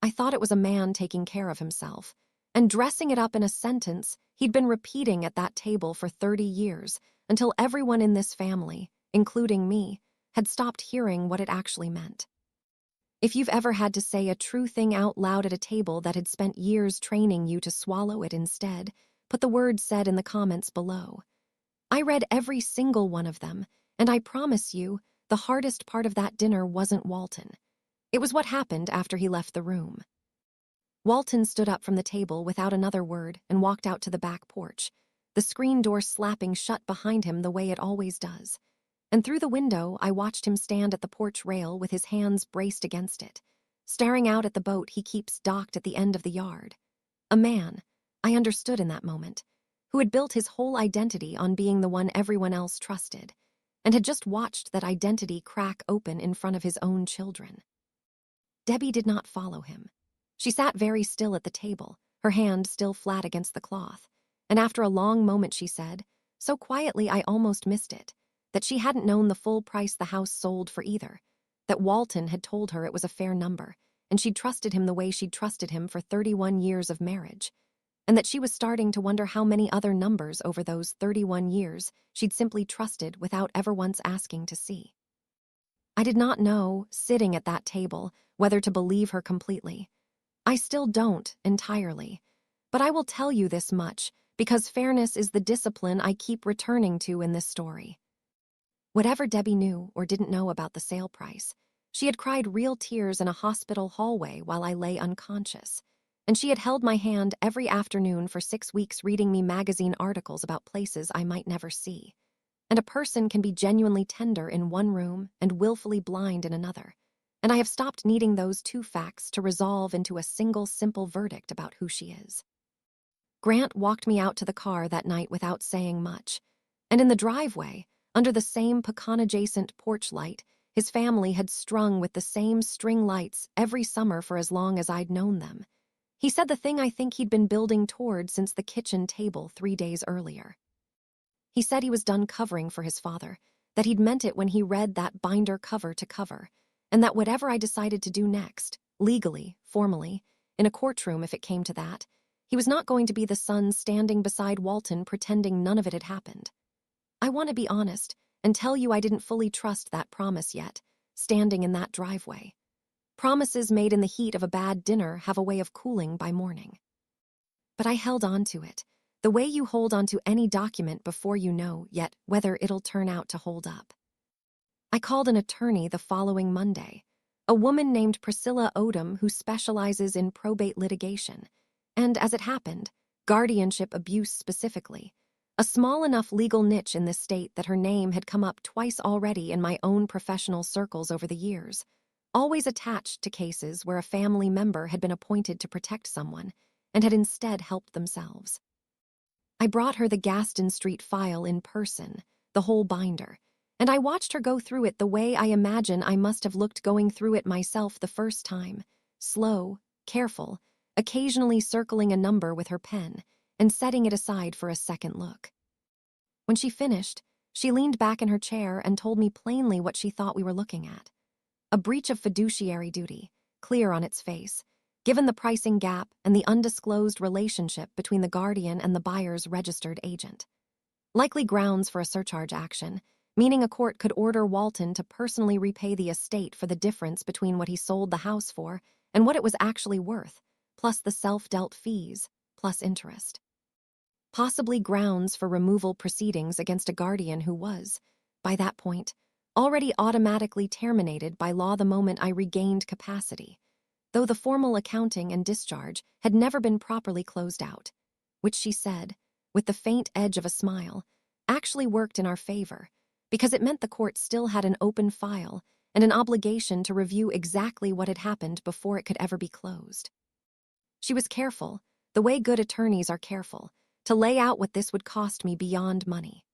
I thought it was a man taking care of himself, and dressing it up in a sentence he'd been repeating at that table for 30 years until everyone in this family, including me, had stopped hearing what it actually meant. If you've ever had to say a true thing out loud at a table that had spent years training you to swallow it instead, put the words said in the comments below. I read every single one of them, and I promise you, the hardest part of that dinner wasn't Walton. It was what happened after he left the room. Walton stood up from the table without another word and walked out to the back porch, the screen door slapping shut behind him the way it always does. And through the window, I watched him stand at the porch rail with his hands braced against it, staring out at the boat he keeps docked at the end of the yard. A man, I understood in that moment, who had built his whole identity on being the one everyone else trusted, and had just watched that identity crack open in front of his own children. Debbie did not follow him. She sat very still at the table, her hand still flat against the cloth, and after a long moment she said, so quietly I almost missed it, that she hadn't known the full price the house sold for either, that Walton had told her it was a fair number, and she'd trusted him the way she'd trusted him for 31 years of marriage, and that she was starting to wonder how many other numbers over those 31 years she'd simply trusted without ever once asking to see. I did not know, sitting at that table, whether to believe her completely. I still don't, entirely. But I will tell you this much, because fairness is the discipline I keep returning to in this story. Whatever Debbie knew or didn't know about the sale price, she had cried real tears in a hospital hallway while I lay unconscious, and she had held my hand every afternoon for 6 weeks reading me magazine articles about places I might never see. And a person can be genuinely tender in one room and willfully blind in another, and I have stopped needing those two facts to resolve into a single simple verdict about who she is. Grant walked me out to the car that night without saying much, and in the driveway, under the same pecan-adjacent porch light, his family had strung with the same string lights every summer for as long as I'd known them. He said the thing I think he'd been building toward since the kitchen table 3 days earlier. He said he was done covering for his father, that he'd meant it when he read that binder cover to cover, and that whatever I decided to do next, legally, formally, in a courtroom if it came to that, he was not going to be the son standing beside Walton pretending none of it had happened. I want to be honest and tell you I didn't fully trust that promise yet, standing in that driveway. Promises made in the heat of a bad dinner have a way of cooling by morning. But I held on to it, the way you hold on to any document before you know yet whether it'll turn out to hold up. I called an attorney the following Monday, a woman named Priscilla Odom who specializes in probate litigation, and as it happened, guardianship abuse specifically, a small enough legal niche in this state that her name had come up twice already in my own professional circles over the years, always attached to cases where a family member had been appointed to protect someone and had instead helped themselves. I brought her the Gaston Street file in person, the whole binder, and I watched her go through it the way I imagine I must have looked going through it myself the first time, slow, careful, occasionally circling a number with her pen and setting it aside for a second look. When she finished, she leaned back in her chair and told me plainly what she thought we were looking at. A breach of fiduciary duty, clear on its face, given the pricing gap and the undisclosed relationship between the guardian and the buyer's registered agent. Likely grounds for a surcharge action, meaning a court could order Walton to personally repay the estate for the difference between what he sold the house for and what it was actually worth, plus the self-dealt fees, plus interest. Possibly grounds for removal proceedings against a guardian who was, by that point, already automatically terminated by law the moment I regained capacity, though the formal accounting and discharge had never been properly closed out, which she said, with the faint edge of a smile, actually worked in our favor, because it meant the court still had an open file and an obligation to review exactly what had happened before it could ever be closed. She was careful, the way good attorneys are careful, to lay out what this would cost me beyond money.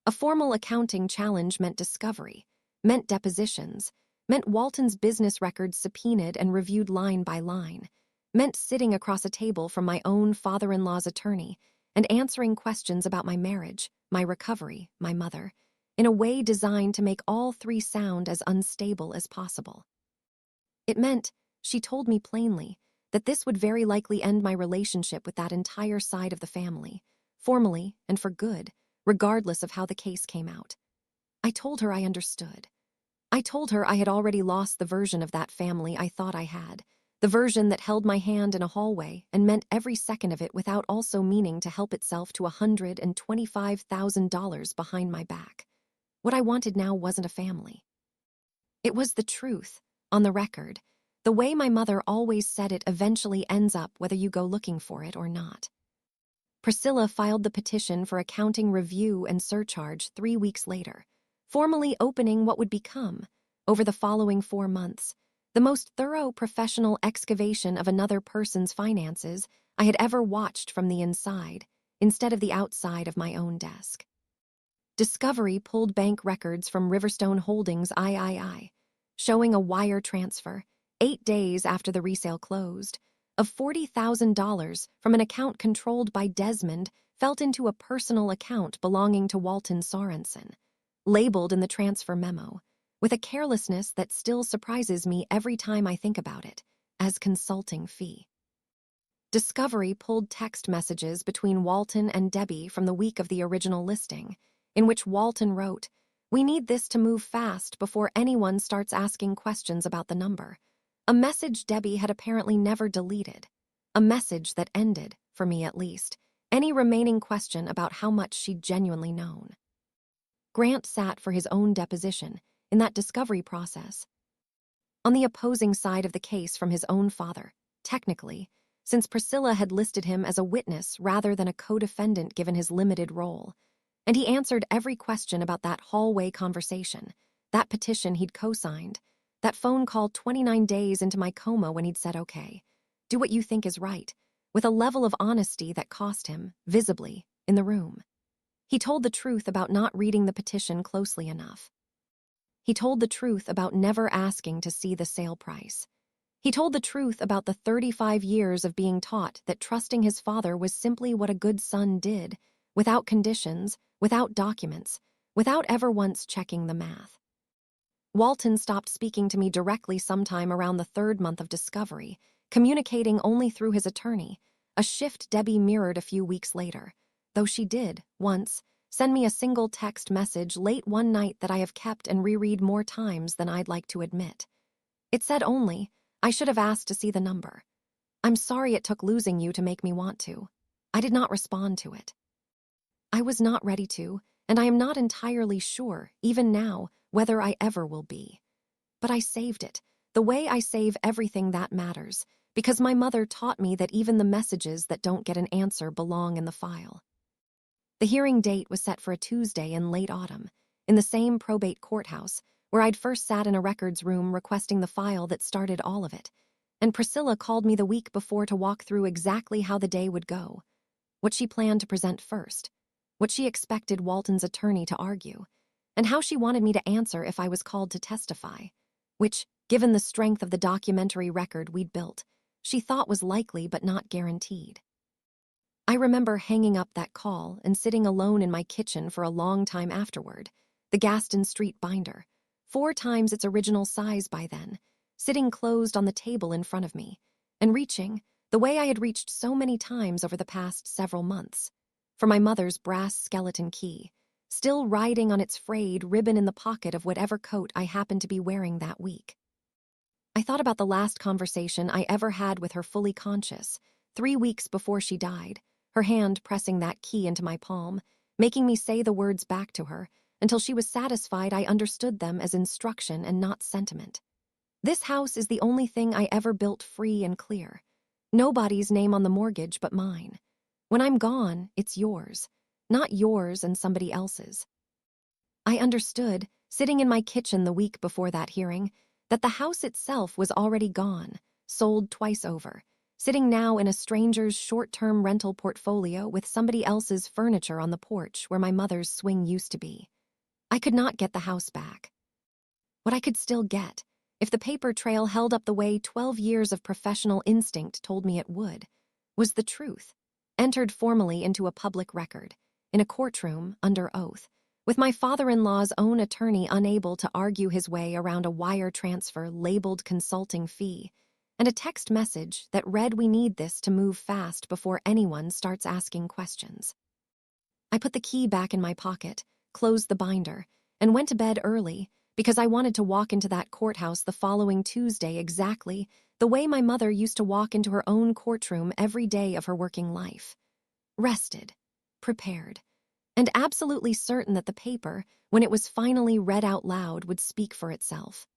A formal accounting challenge meant discovery, meant depositions, meant Walton's business records subpoenaed and reviewed line by line, meant sitting across a table from my own father-in-law's attorney and answering questions about my marriage, my recovery, my mother, in a way designed to make all three sound as unstable as possible. It meant, she told me plainly, that this would very likely end my relationship with that entire side of the family, formally and for good, regardless of how the case came out. I told her I understood. I told her I had already lost the version of that family I thought I had, the version that held my hand in a hallway and meant every second of it without also meaning to help itself to $125,000 behind my back. What I wanted now wasn't a family. It was the truth, on the record, the way my mother always said it eventually ends up whether you go looking for it or not. Priscilla filed the petition for accounting review and surcharge 3 weeks later, formally opening what would become, over the following 4 months, the most thorough professional excavation of another person's finances I had ever watched from the inside, instead of the outside of my own desk. Discovery pulled bank records from Riverstone Holdings III, showing a wire transfer, 8 days after the resale closed, of $40,000 from an account controlled by Desmond felt into a personal account belonging to Walton Sorensen, labeled in the transfer memo, with a carelessness that still surprises me every time I think about it, as consulting fee. Discovery pulled text messages between Walton and Debbie from the week of the original listing, in which Walton wrote, "We need this to move fast before anyone starts asking questions about the number." A message Debbie had apparently never deleted. A message that ended, for me at least, any remaining question about how much she'd genuinely known. Grant sat for his own deposition in that discovery process. On the opposing side of the case from his own father, technically, since Priscilla had listed him as a witness rather than a co-defendant given his limited role, and he answered every question about that hallway conversation, that petition he'd co-signed, that phone call 29 days into my coma when he'd said, "Okay, do what you think is right," with a level of honesty that cost him, visibly, in the room. He told the truth about not reading the petition closely enough. He told the truth about never asking to see the sale price. He told the truth about the 35 years of being taught that trusting his father was simply what a good son did, without conditions, without documents, without ever once checking the math. Walton stopped speaking to me directly sometime around the 3rd month of discovery, communicating only through his attorney, a shift Debbie mirrored a few weeks later, though she did, once, send me a single text message late one night that I have kept and reread more times than I'd like to admit. It said only, "I should have asked to see the number. I'm sorry it took losing you to make me want to." I did not respond to it. I was not ready to, and I am not entirely sure, even now, whether I ever will be. But I saved it, the way I save everything that matters, because my mother taught me that even the messages that don't get an answer belong in the file. The hearing date was set for a Tuesday in late autumn, in the same probate courthouse where I'd first sat in a records room requesting the file that started all of it, and Priscilla called me the week before to walk through exactly how the day would go, what she planned to present first, what she expected Walton's attorney to argue, and how she wanted me to answer if I was called to testify, which, given the strength of the documentary record we'd built, she thought was likely but not guaranteed. I remember hanging up that call and sitting alone in my kitchen for a long time afterward, the Gaston Street binder, 4 times its original size by then, sitting closed on the table in front of me, and reaching, the way I had reached so many times over the past several months, for my mother's brass skeleton key, still riding on its frayed ribbon in the pocket of whatever coat I happened to be wearing that week. I thought about the last conversation I ever had with her fully conscious, 3 weeks before she died, her hand pressing that key into my palm, making me say the words back to her until she was satisfied I understood them as instruction and not sentiment. This house is the only thing I ever built free and clear. Nobody's name on the mortgage but mine. When I'm gone, it's yours, not yours and somebody else's. I understood, sitting in my kitchen the week before that hearing, that the house itself was already gone, sold twice over, sitting now in a stranger's short-term rental portfolio with somebody else's furniture on the porch where my mother's swing used to be. I could not get the house back. What I could still get, if the paper trail held up the way 12 years of professional instinct told me it would, was the truth, entered formally into a public record, in a courtroom, under oath, with my father-in-law's own attorney unable to argue his way around a wire transfer labeled consulting fee, and a text message that read, "We need this to move fast before anyone starts asking questions." I put the key back in my pocket, closed the binder, and went to bed early because I wanted to walk into that courthouse the following Tuesday exactly the way my mother used to walk into her own courtroom every day of her working life. Rested, prepared, and absolutely certain that the paper, when it was finally read out loud, would speak for itself.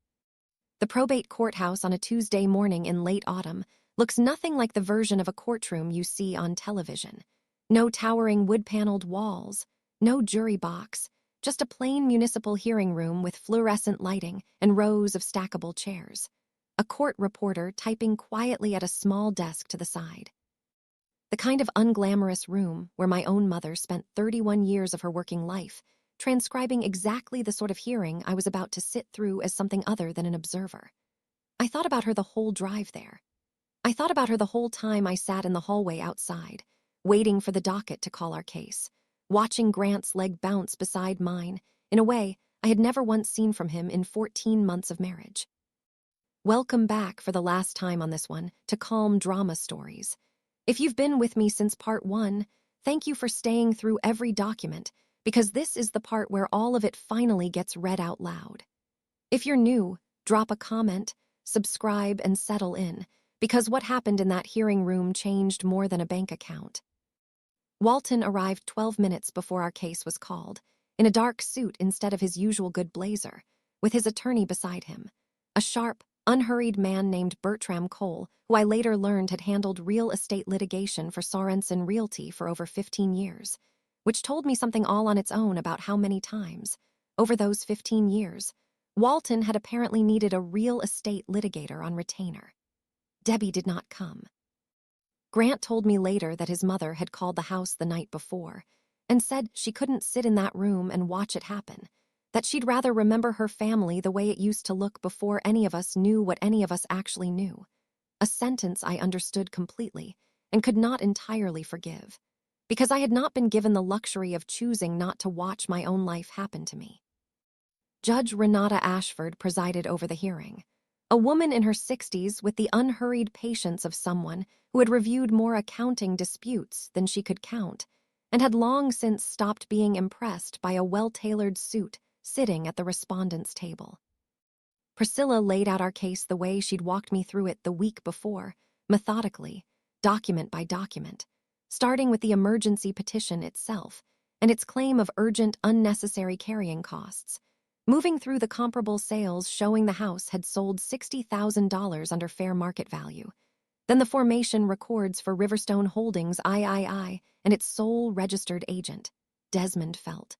The probate courthouse on a Tuesday morning in late autumn looks nothing like the version of a courtroom you see on television. No towering wood-paneled walls, no jury box, just a plain municipal hearing room with fluorescent lighting and rows of stackable chairs. A court reporter typing quietly at a small desk to the side. The kind of unglamorous room where my own mother spent 31 years of her working life, transcribing exactly the sort of hearing I was about to sit through as something other than an observer. I thought about her the whole drive there. I thought about her the whole time I sat in the hallway outside, waiting for the docket to call our case, watching Grant's leg bounce beside mine in a way I had never once seen from him in 14 months of marriage. Welcome back for the last time on this one to Calm Drama Stories. If you've been with me since part 1, thank you for staying through every document, because this is the part where all of it finally gets read out loud. If you're new, drop a comment, subscribe, and settle in, because what happened in that hearing room changed more than a bank account. Walton arrived 12 minutes before our case was called, in a dark suit instead of his usual good blazer, with his attorney beside him, a sharp, unhurried man named Bertram Cole, who I later learned had handled real estate litigation for Sorensen Realty for over 15 years, which told me something all on its own about how many times, over those 15 years, Walton had apparently needed a real estate litigator on retainer. Debbie did not come. Grant told me later that his mother had called the house the night before and said she couldn't sit in that room and watch it happen, that she'd rather remember her family the way it used to look before any of us knew what any of us actually knew. A sentence I understood completely and could not entirely forgive, because I had not been given the luxury of choosing not to watch my own life happen to me. Judge Renata Ashford presided over the hearing, a woman in her 60s with the unhurried patience of someone who had reviewed more accounting disputes than she could count and had long since stopped being impressed by a well-tailored suit sitting at the respondent's table. Priscilla laid out our case the way she'd walked me through it the week before, methodically, document by document, starting with the emergency petition itself and its claim of urgent, unnecessary carrying costs, moving through the comparable sales showing the house had sold $60,000 under fair market value, then the formation records for Riverstone Holdings III and its sole registered agent, Desmond Felt.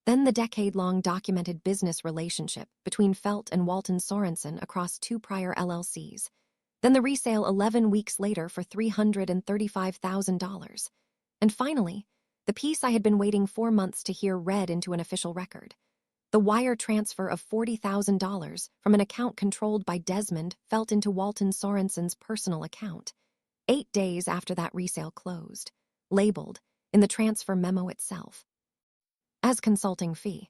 Then the decade-long documented business relationship between Felt and Walton Sorensen across 2 prior LLCs. Then the resale 11 weeks later for $335,000. And finally, the piece I had been waiting 4 months to hear read into an official record. The wire transfer of $40,000 from an account controlled by Desmond Felt into Walton Sorensen's personal account, 8 days after that resale closed, labeled, in the transfer memo itself, as consulting fee.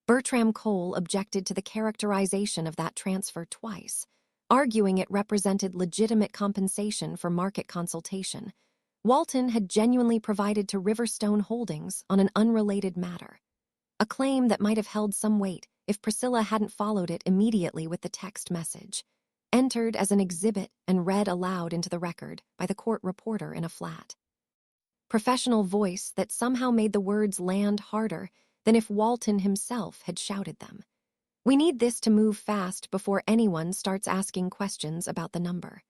Bertram Cole objected to the characterization of that transfer twice, arguing it represented legitimate compensation for market consultation Walton had genuinely provided to Riverstone Holdings on an unrelated matter, a claim that might have held some weight if Priscilla hadn't followed it immediately with the text message, entered as an exhibit and read aloud into the record by the court reporter in a flat, professional voice that somehow made the words land harder than if Walton himself had shouted them. We need this to move fast before anyone starts asking questions about the number.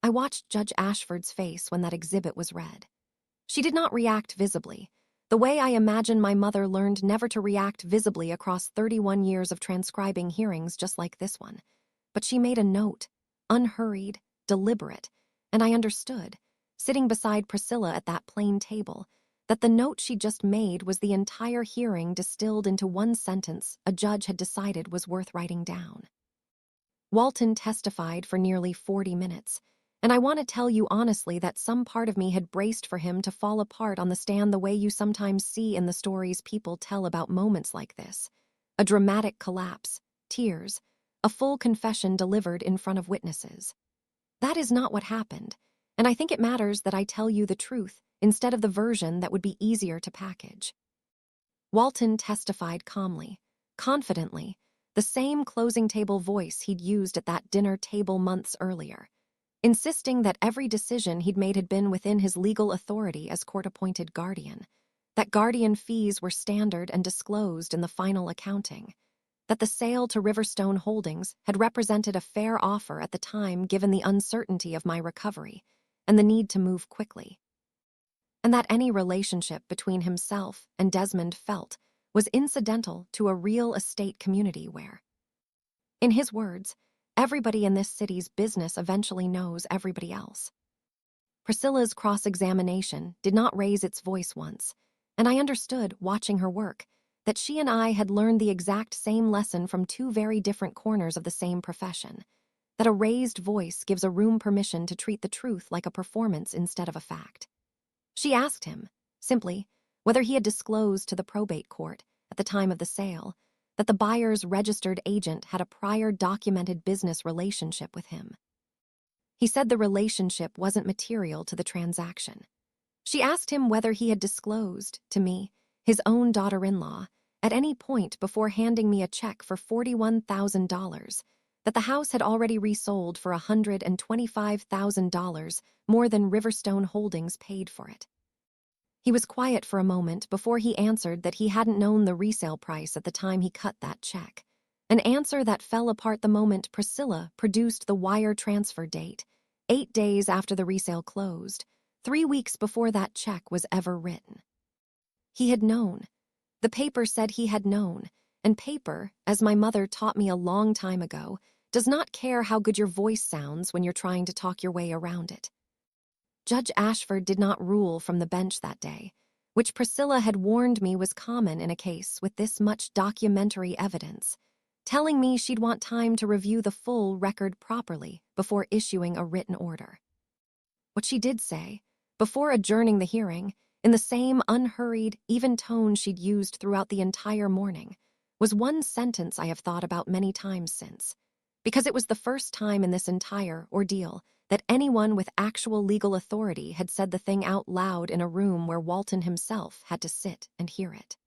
I watched Judge Ashford's face when that exhibit was read. She did not react visibly, the way I imagine my mother learned never to react visibly across 31 years of transcribing hearings just like this one. But she made a note, unhurried, deliberate, and I understood, sitting beside Priscilla at that plain table, that the note she just made was the entire hearing distilled into one sentence a judge had decided was worth writing down. Walton testified for nearly 40 minutes, and I want to tell you honestly that some part of me had braced for him to fall apart on the stand the way you sometimes see in the stories people tell about moments like this. A dramatic collapse, tears, a full confession delivered in front of witnesses. That is not what happened, and I think it matters that I tell you the truth instead of the version that would be easier to package. Walton testified calmly, confidently, the same closing table voice he'd used at that dinner table months earlier, insisting that every decision he'd made had been within his legal authority as court-appointed guardian, that guardian fees were standard and disclosed in the final accounting, that the sale to Riverstone Holdings had represented a fair offer at the time given the uncertainty of my recovery and the need to move quickly, and that any relationship between himself and Desmond Felt was incidental to a real estate community where, in his words, everybody in this city's business eventually knows everybody else. Priscilla's cross-examination did not raise its voice once, and I understood, watching her work, that she and I had learned the exact same lesson from 2 very different corners of the same profession, that a raised voice gives a room permission to treat the truth like a performance instead of a fact. She asked him, simply, whether he had disclosed to the probate court, at the time of the sale, that the buyer's registered agent had a prior documented business relationship with him. He said the relationship wasn't material to the transaction. She asked him whether he had disclosed, to me, his own daughter-in-law, at any point before handing me a check for $41,000, that the house had already resold for $125,000 more than Riverstone Holdings paid for it. He was quiet for a moment before he answered that he hadn't known the resale price at the time he cut that check, an answer that fell apart the moment Priscilla produced the wire transfer date, 8 days after the resale closed, 3 weeks before that check was ever written. He had known. The paper said he had known, and paper, as my mother taught me a long time ago, does not care how good your voice sounds when you're trying to talk your way around it. Judge Ashford did not rule from the bench that day, which Priscilla had warned me was common in a case with this much documentary evidence, telling me she'd want time to review the full record properly before issuing a written order. What she did say, Before adjourning the hearing, in the same unhurried, even tone she'd used throughout the entire morning, was one sentence I have thought about many times since, because it was the first time in this entire ordeal that anyone with actual legal authority had said the thing out loud in a room where Walton himself had to sit and hear it.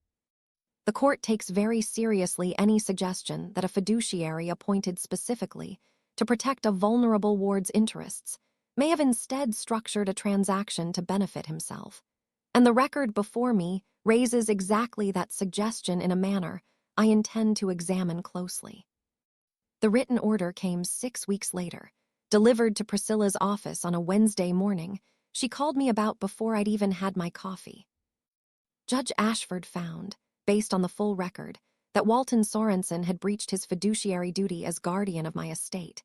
The court takes very seriously any suggestion that a fiduciary appointed specifically to protect a vulnerable ward's interests may have instead structured a transaction to benefit himself. And the record before me raises exactly that suggestion in a manner I intend to examine closely. The written order came 6 weeks later, delivered to Priscilla's office on a Wednesday morning. She called me about before I'd even had my coffee. Judge Ashford found, based on the full record, that Walton Sorensen had breached his fiduciary duty as guardian of my estate,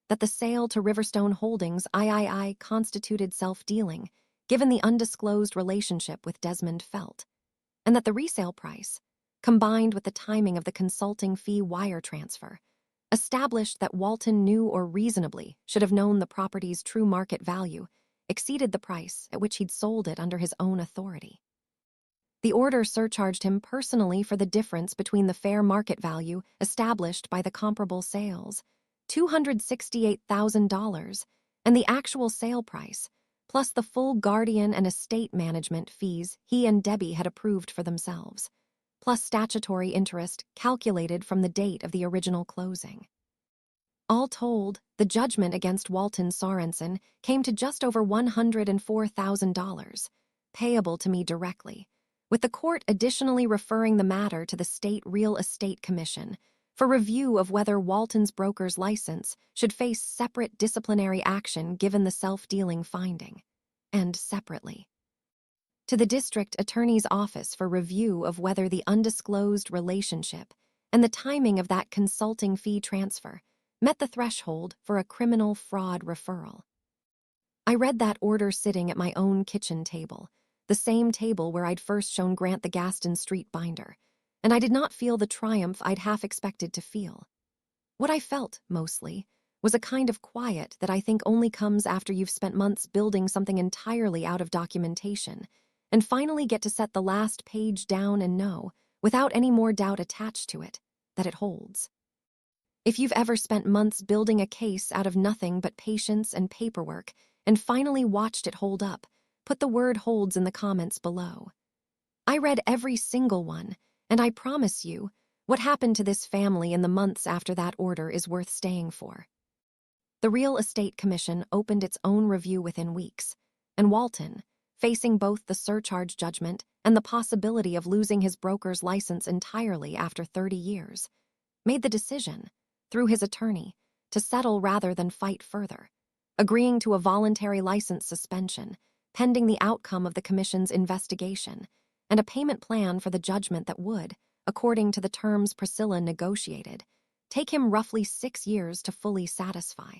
that the sale to Riverstone Holdings III constituted self-dealing, given the undisclosed relationship with Desmond Felt, and that the resale price, combined with the timing of the consulting fee wire transfer, established that Walton knew or reasonably should have known the property's true market value exceeded the price at which he'd sold it under his own authority. The order surcharged him personally for the difference between the fair market value established by the comparable sales, $268,000, and the actual sale price, plus the full guardian and estate management fees he and Debbie had approved for themselves, plus statutory interest calculated from the date of the original closing. All told, the judgment against Walton Sorensen came to just over $104,000, payable to me directly, with the court additionally referring the matter to the State Real Estate Commission for review of whether Walton's broker's license should face separate disciplinary action given the self-dealing finding, and separately to the district attorney's office for review of whether the undisclosed relationship and the timing of that consulting fee transfer met the threshold for a criminal fraud referral. I read that order sitting at my own kitchen table, the same table where I'd first shown Grant the Gaston Street binder, and I did not feel the triumph I'd half expected to feel. What I felt, mostly, was a kind of quiet that I think only comes after you've spent months building something entirely out of documentation, and finally get to set the last page down and know, without any more doubt attached to it, that it holds. If you've ever spent months building a case out of nothing but patience and paperwork and finally watched it hold up, put the word holds in the comments below. I read every single one, and I promise you, what happened to this family in the months after that order is worth staying for. The Real Estate Commission opened its own review within weeks, and Walton, facing both the surcharge judgment and the possibility of losing his broker's license entirely after 30 years, made the decision, through his attorney, to settle rather than fight further, agreeing to a voluntary license suspension, pending the outcome of the Commission's investigation, and a payment plan for the judgment that would, according to the terms Priscilla negotiated, take him roughly 6 years to fully satisfy.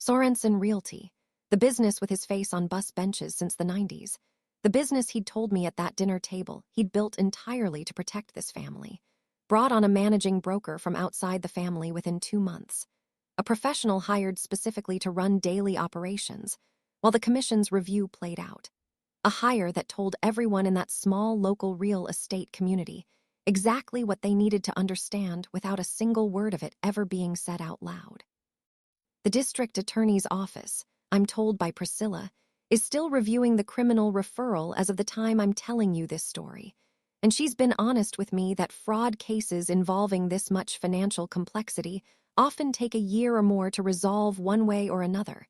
Sorensen Realty, the business with his face on bus benches since the 90s, the business he'd told me at that dinner table he'd built entirely to protect this family, brought on a managing broker from outside the family within 2 months, a professional hired specifically to run daily operations, while the Commission's review played out. A hire that told everyone in that small local real estate community exactly what they needed to understand without a single word of it ever being said out loud. The district attorney's office, I'm told by Priscilla, is still reviewing the criminal referral as of the time I'm telling you this story, and she's been honest with me that fraud cases involving this much financial complexity often take a year or more to resolve one way or another,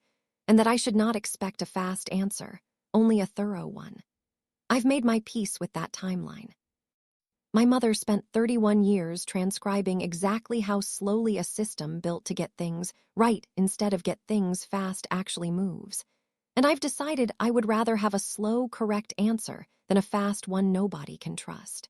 and that I should not expect a fast answer, only a thorough one. I've made my peace with that timeline. My mother spent 31 years transcribing exactly how slowly a system built to get things right instead of get things fast actually moves, and I've decided I would rather have a slow, correct answer than a fast one nobody can trust.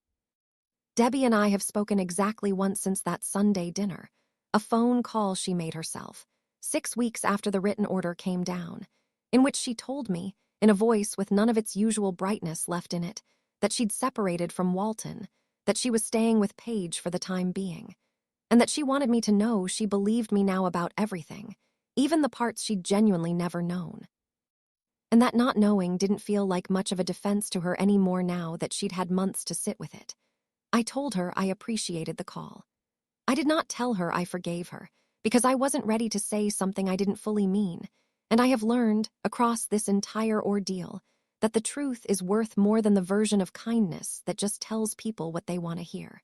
Debbie and I have spoken exactly once since that Sunday dinner, a phone call she made herself, 6 weeks after the written order came down, in which she told me, in a voice with none of its usual brightness left in it, that she'd separated from Walton, that she was staying with Paige for the time being, and that she wanted me to know she believed me now about everything, even the parts she'd genuinely never known. and that not knowing didn't feel like much of a defense to her anymore now that she'd had months to sit with it. I told her I appreciated the call. I did not tell her I forgave her, because I wasn't ready to say something I didn't fully mean, and I have learned, across this entire ordeal, that the truth is worth more than the version of kindness that just tells people what they want to hear.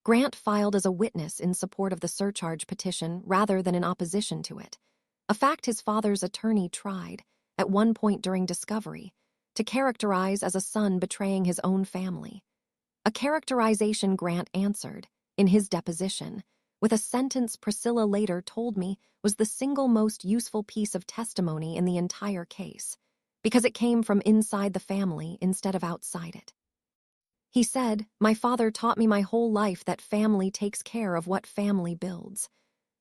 Grant filed as a witness in support of the surcharge petition rather than in opposition to it, a fact his father's attorney tried, at one point during discovery, to characterize as a son betraying his own family. A characterization Grant answered, in his deposition, with a sentence Priscilla later told me was the single most useful piece of testimony in the entire case, because it came from inside the family instead of outside it. He said, "My father taught me my whole life that family takes care of what family builds.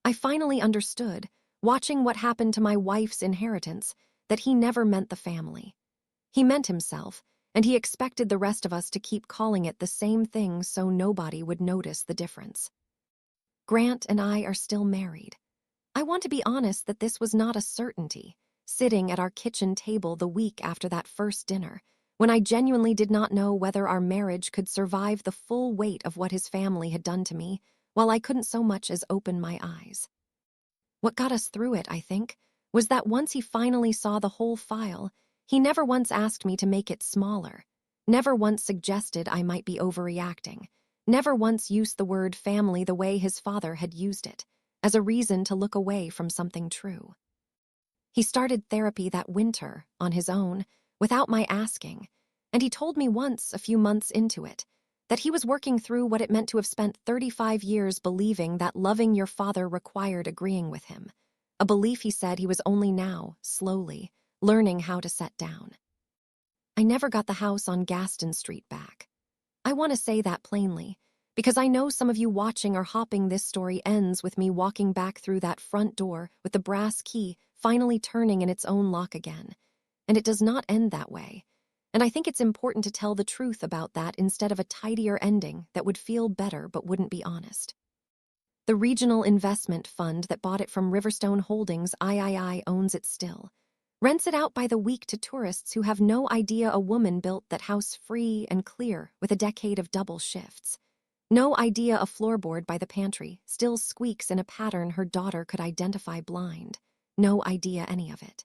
I finally understood, watching what happened to my wife's inheritance, that he never meant the family. He meant himself, and he expected the rest of us to keep calling it the same thing so nobody would notice the difference." Grant and I are still married. I want to be honest that this was not a certainty, sitting at our kitchen table the week after that first dinner, when I genuinely did not know whether our marriage could survive the full weight of what his family had done to me, while I couldn't so much as open my eyes. What got us through it, I think, was that once he finally saw the whole file, he never once asked me to make it smaller, never once suggested I might be overreacting, never once used the word family the way his father had used it, as a reason to look away from something true. He started therapy that winter, on his own, without my asking, and he told me once, a few months into it, that he was working through what it meant to have spent 35 years believing that loving your father required agreeing with him, a belief he said he was only now, slowly, learning how to set down. I never got the house on Gaston Street back. I want to say that plainly, because I know some of you watching or hopping this story ends with me walking back through that front door with the brass key finally turning in its own lock again. And it does not end that way. And I think it's important to tell the truth about that instead of a tidier ending that would feel better but wouldn't be honest. The regional investment fund that bought it from Riverstone Holdings III owns it still. Rents it out by the week to tourists who have no idea a woman built that house free and clear with a decade of double shifts. No idea a floorboard by the pantry still squeaks in a pattern her daughter could identify blind. No idea any of it.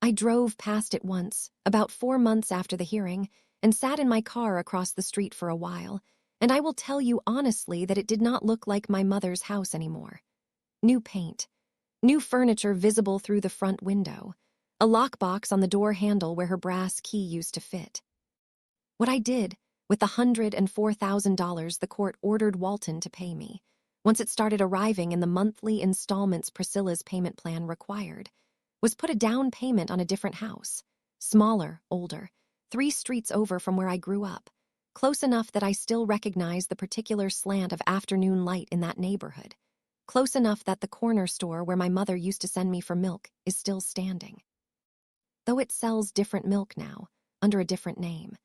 I drove past it once, about 4 months after the hearing, and sat in my car across the street for a while, and I will tell you honestly that it did not look like my mother's house anymore. New paint, new furniture visible through the front window, a lockbox on the door handle where her brass key used to fit. What I did, with the $104,000 the court ordered Walton to pay me, once it started arriving in the monthly installments Priscilla's payment plan required, was put a down payment on a different house, smaller, older, 3 streets over from where I grew up, close enough that I still recognize the particular slant of afternoon light in that neighborhood, close enough that the corner store where my mother used to send me for milk is still standing. Though it sells different milk now, under a different name,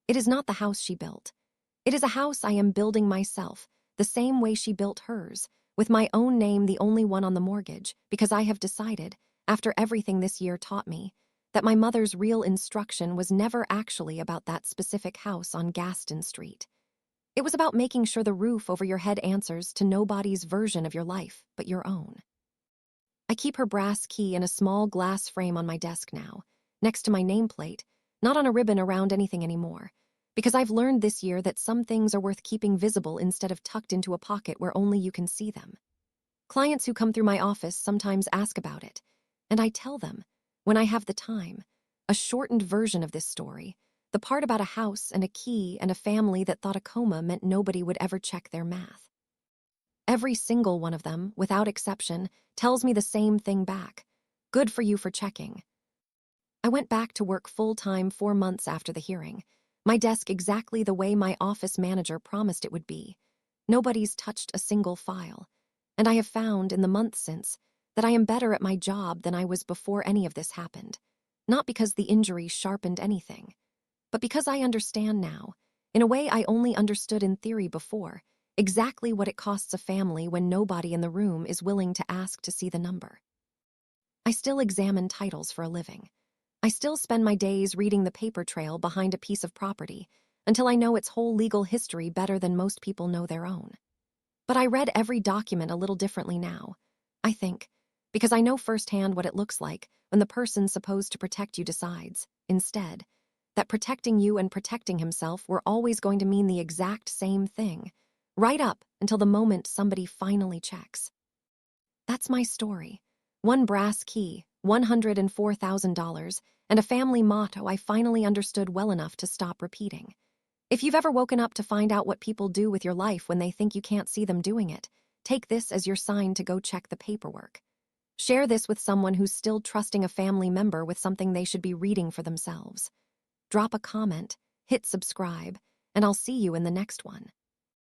it is not the house she built. It is a house I am building myself, the same way she built hers, with my own name the only one on the mortgage, because I have decided, after everything this year taught me, that my mother's real instruction was never actually about that specific house on Gaston Street. It was about making sure the roof over your head answers to nobody's version of your life but your own. I keep her brass key in a small glass frame on my desk now, next to my nameplate, not on a ribbon around anything anymore, because I've learned this year that some things are worth keeping visible instead of tucked into a pocket where only you can see them. Clients who come through my office sometimes ask about it, and I tell them, when I have the time, a shortened version of this story, the part about a house and a key and a family that thought a coma meant nobody would ever check their math. Every single one of them, without exception, tells me the same thing back. Good for you for checking. I went back to work full-time 4 months after the hearing, my desk exactly the way my office manager promised it would be. Nobody's touched a single file, and I have found, in the months since, that I am better at my job than I was before any of this happened, not because the injury sharpened anything, but because I understand now, in a way I only understood in theory before, exactly what it costs a family when nobody in the room is willing to ask to see the number. I still examine titles for a living. I still spend my days reading the paper trail behind a piece of property until I know its whole legal history better than most people know their own. But I read every document a little differently now, I think, because I know firsthand what it looks like when the person supposed to protect you decides, instead, that protecting you and protecting himself were always going to mean the exact same thing, right up until the moment somebody finally checks. That's my story. One brass key, $104,000, and a family motto I finally understood well enough to stop repeating. If you've ever woken up to find out what people do with your life when they think you can't see them doing it, take this as your sign to go check the paperwork. Share this with someone who's still trusting a family member with something they should be reading for themselves. Drop a comment, hit subscribe, and I'll see you in the next one.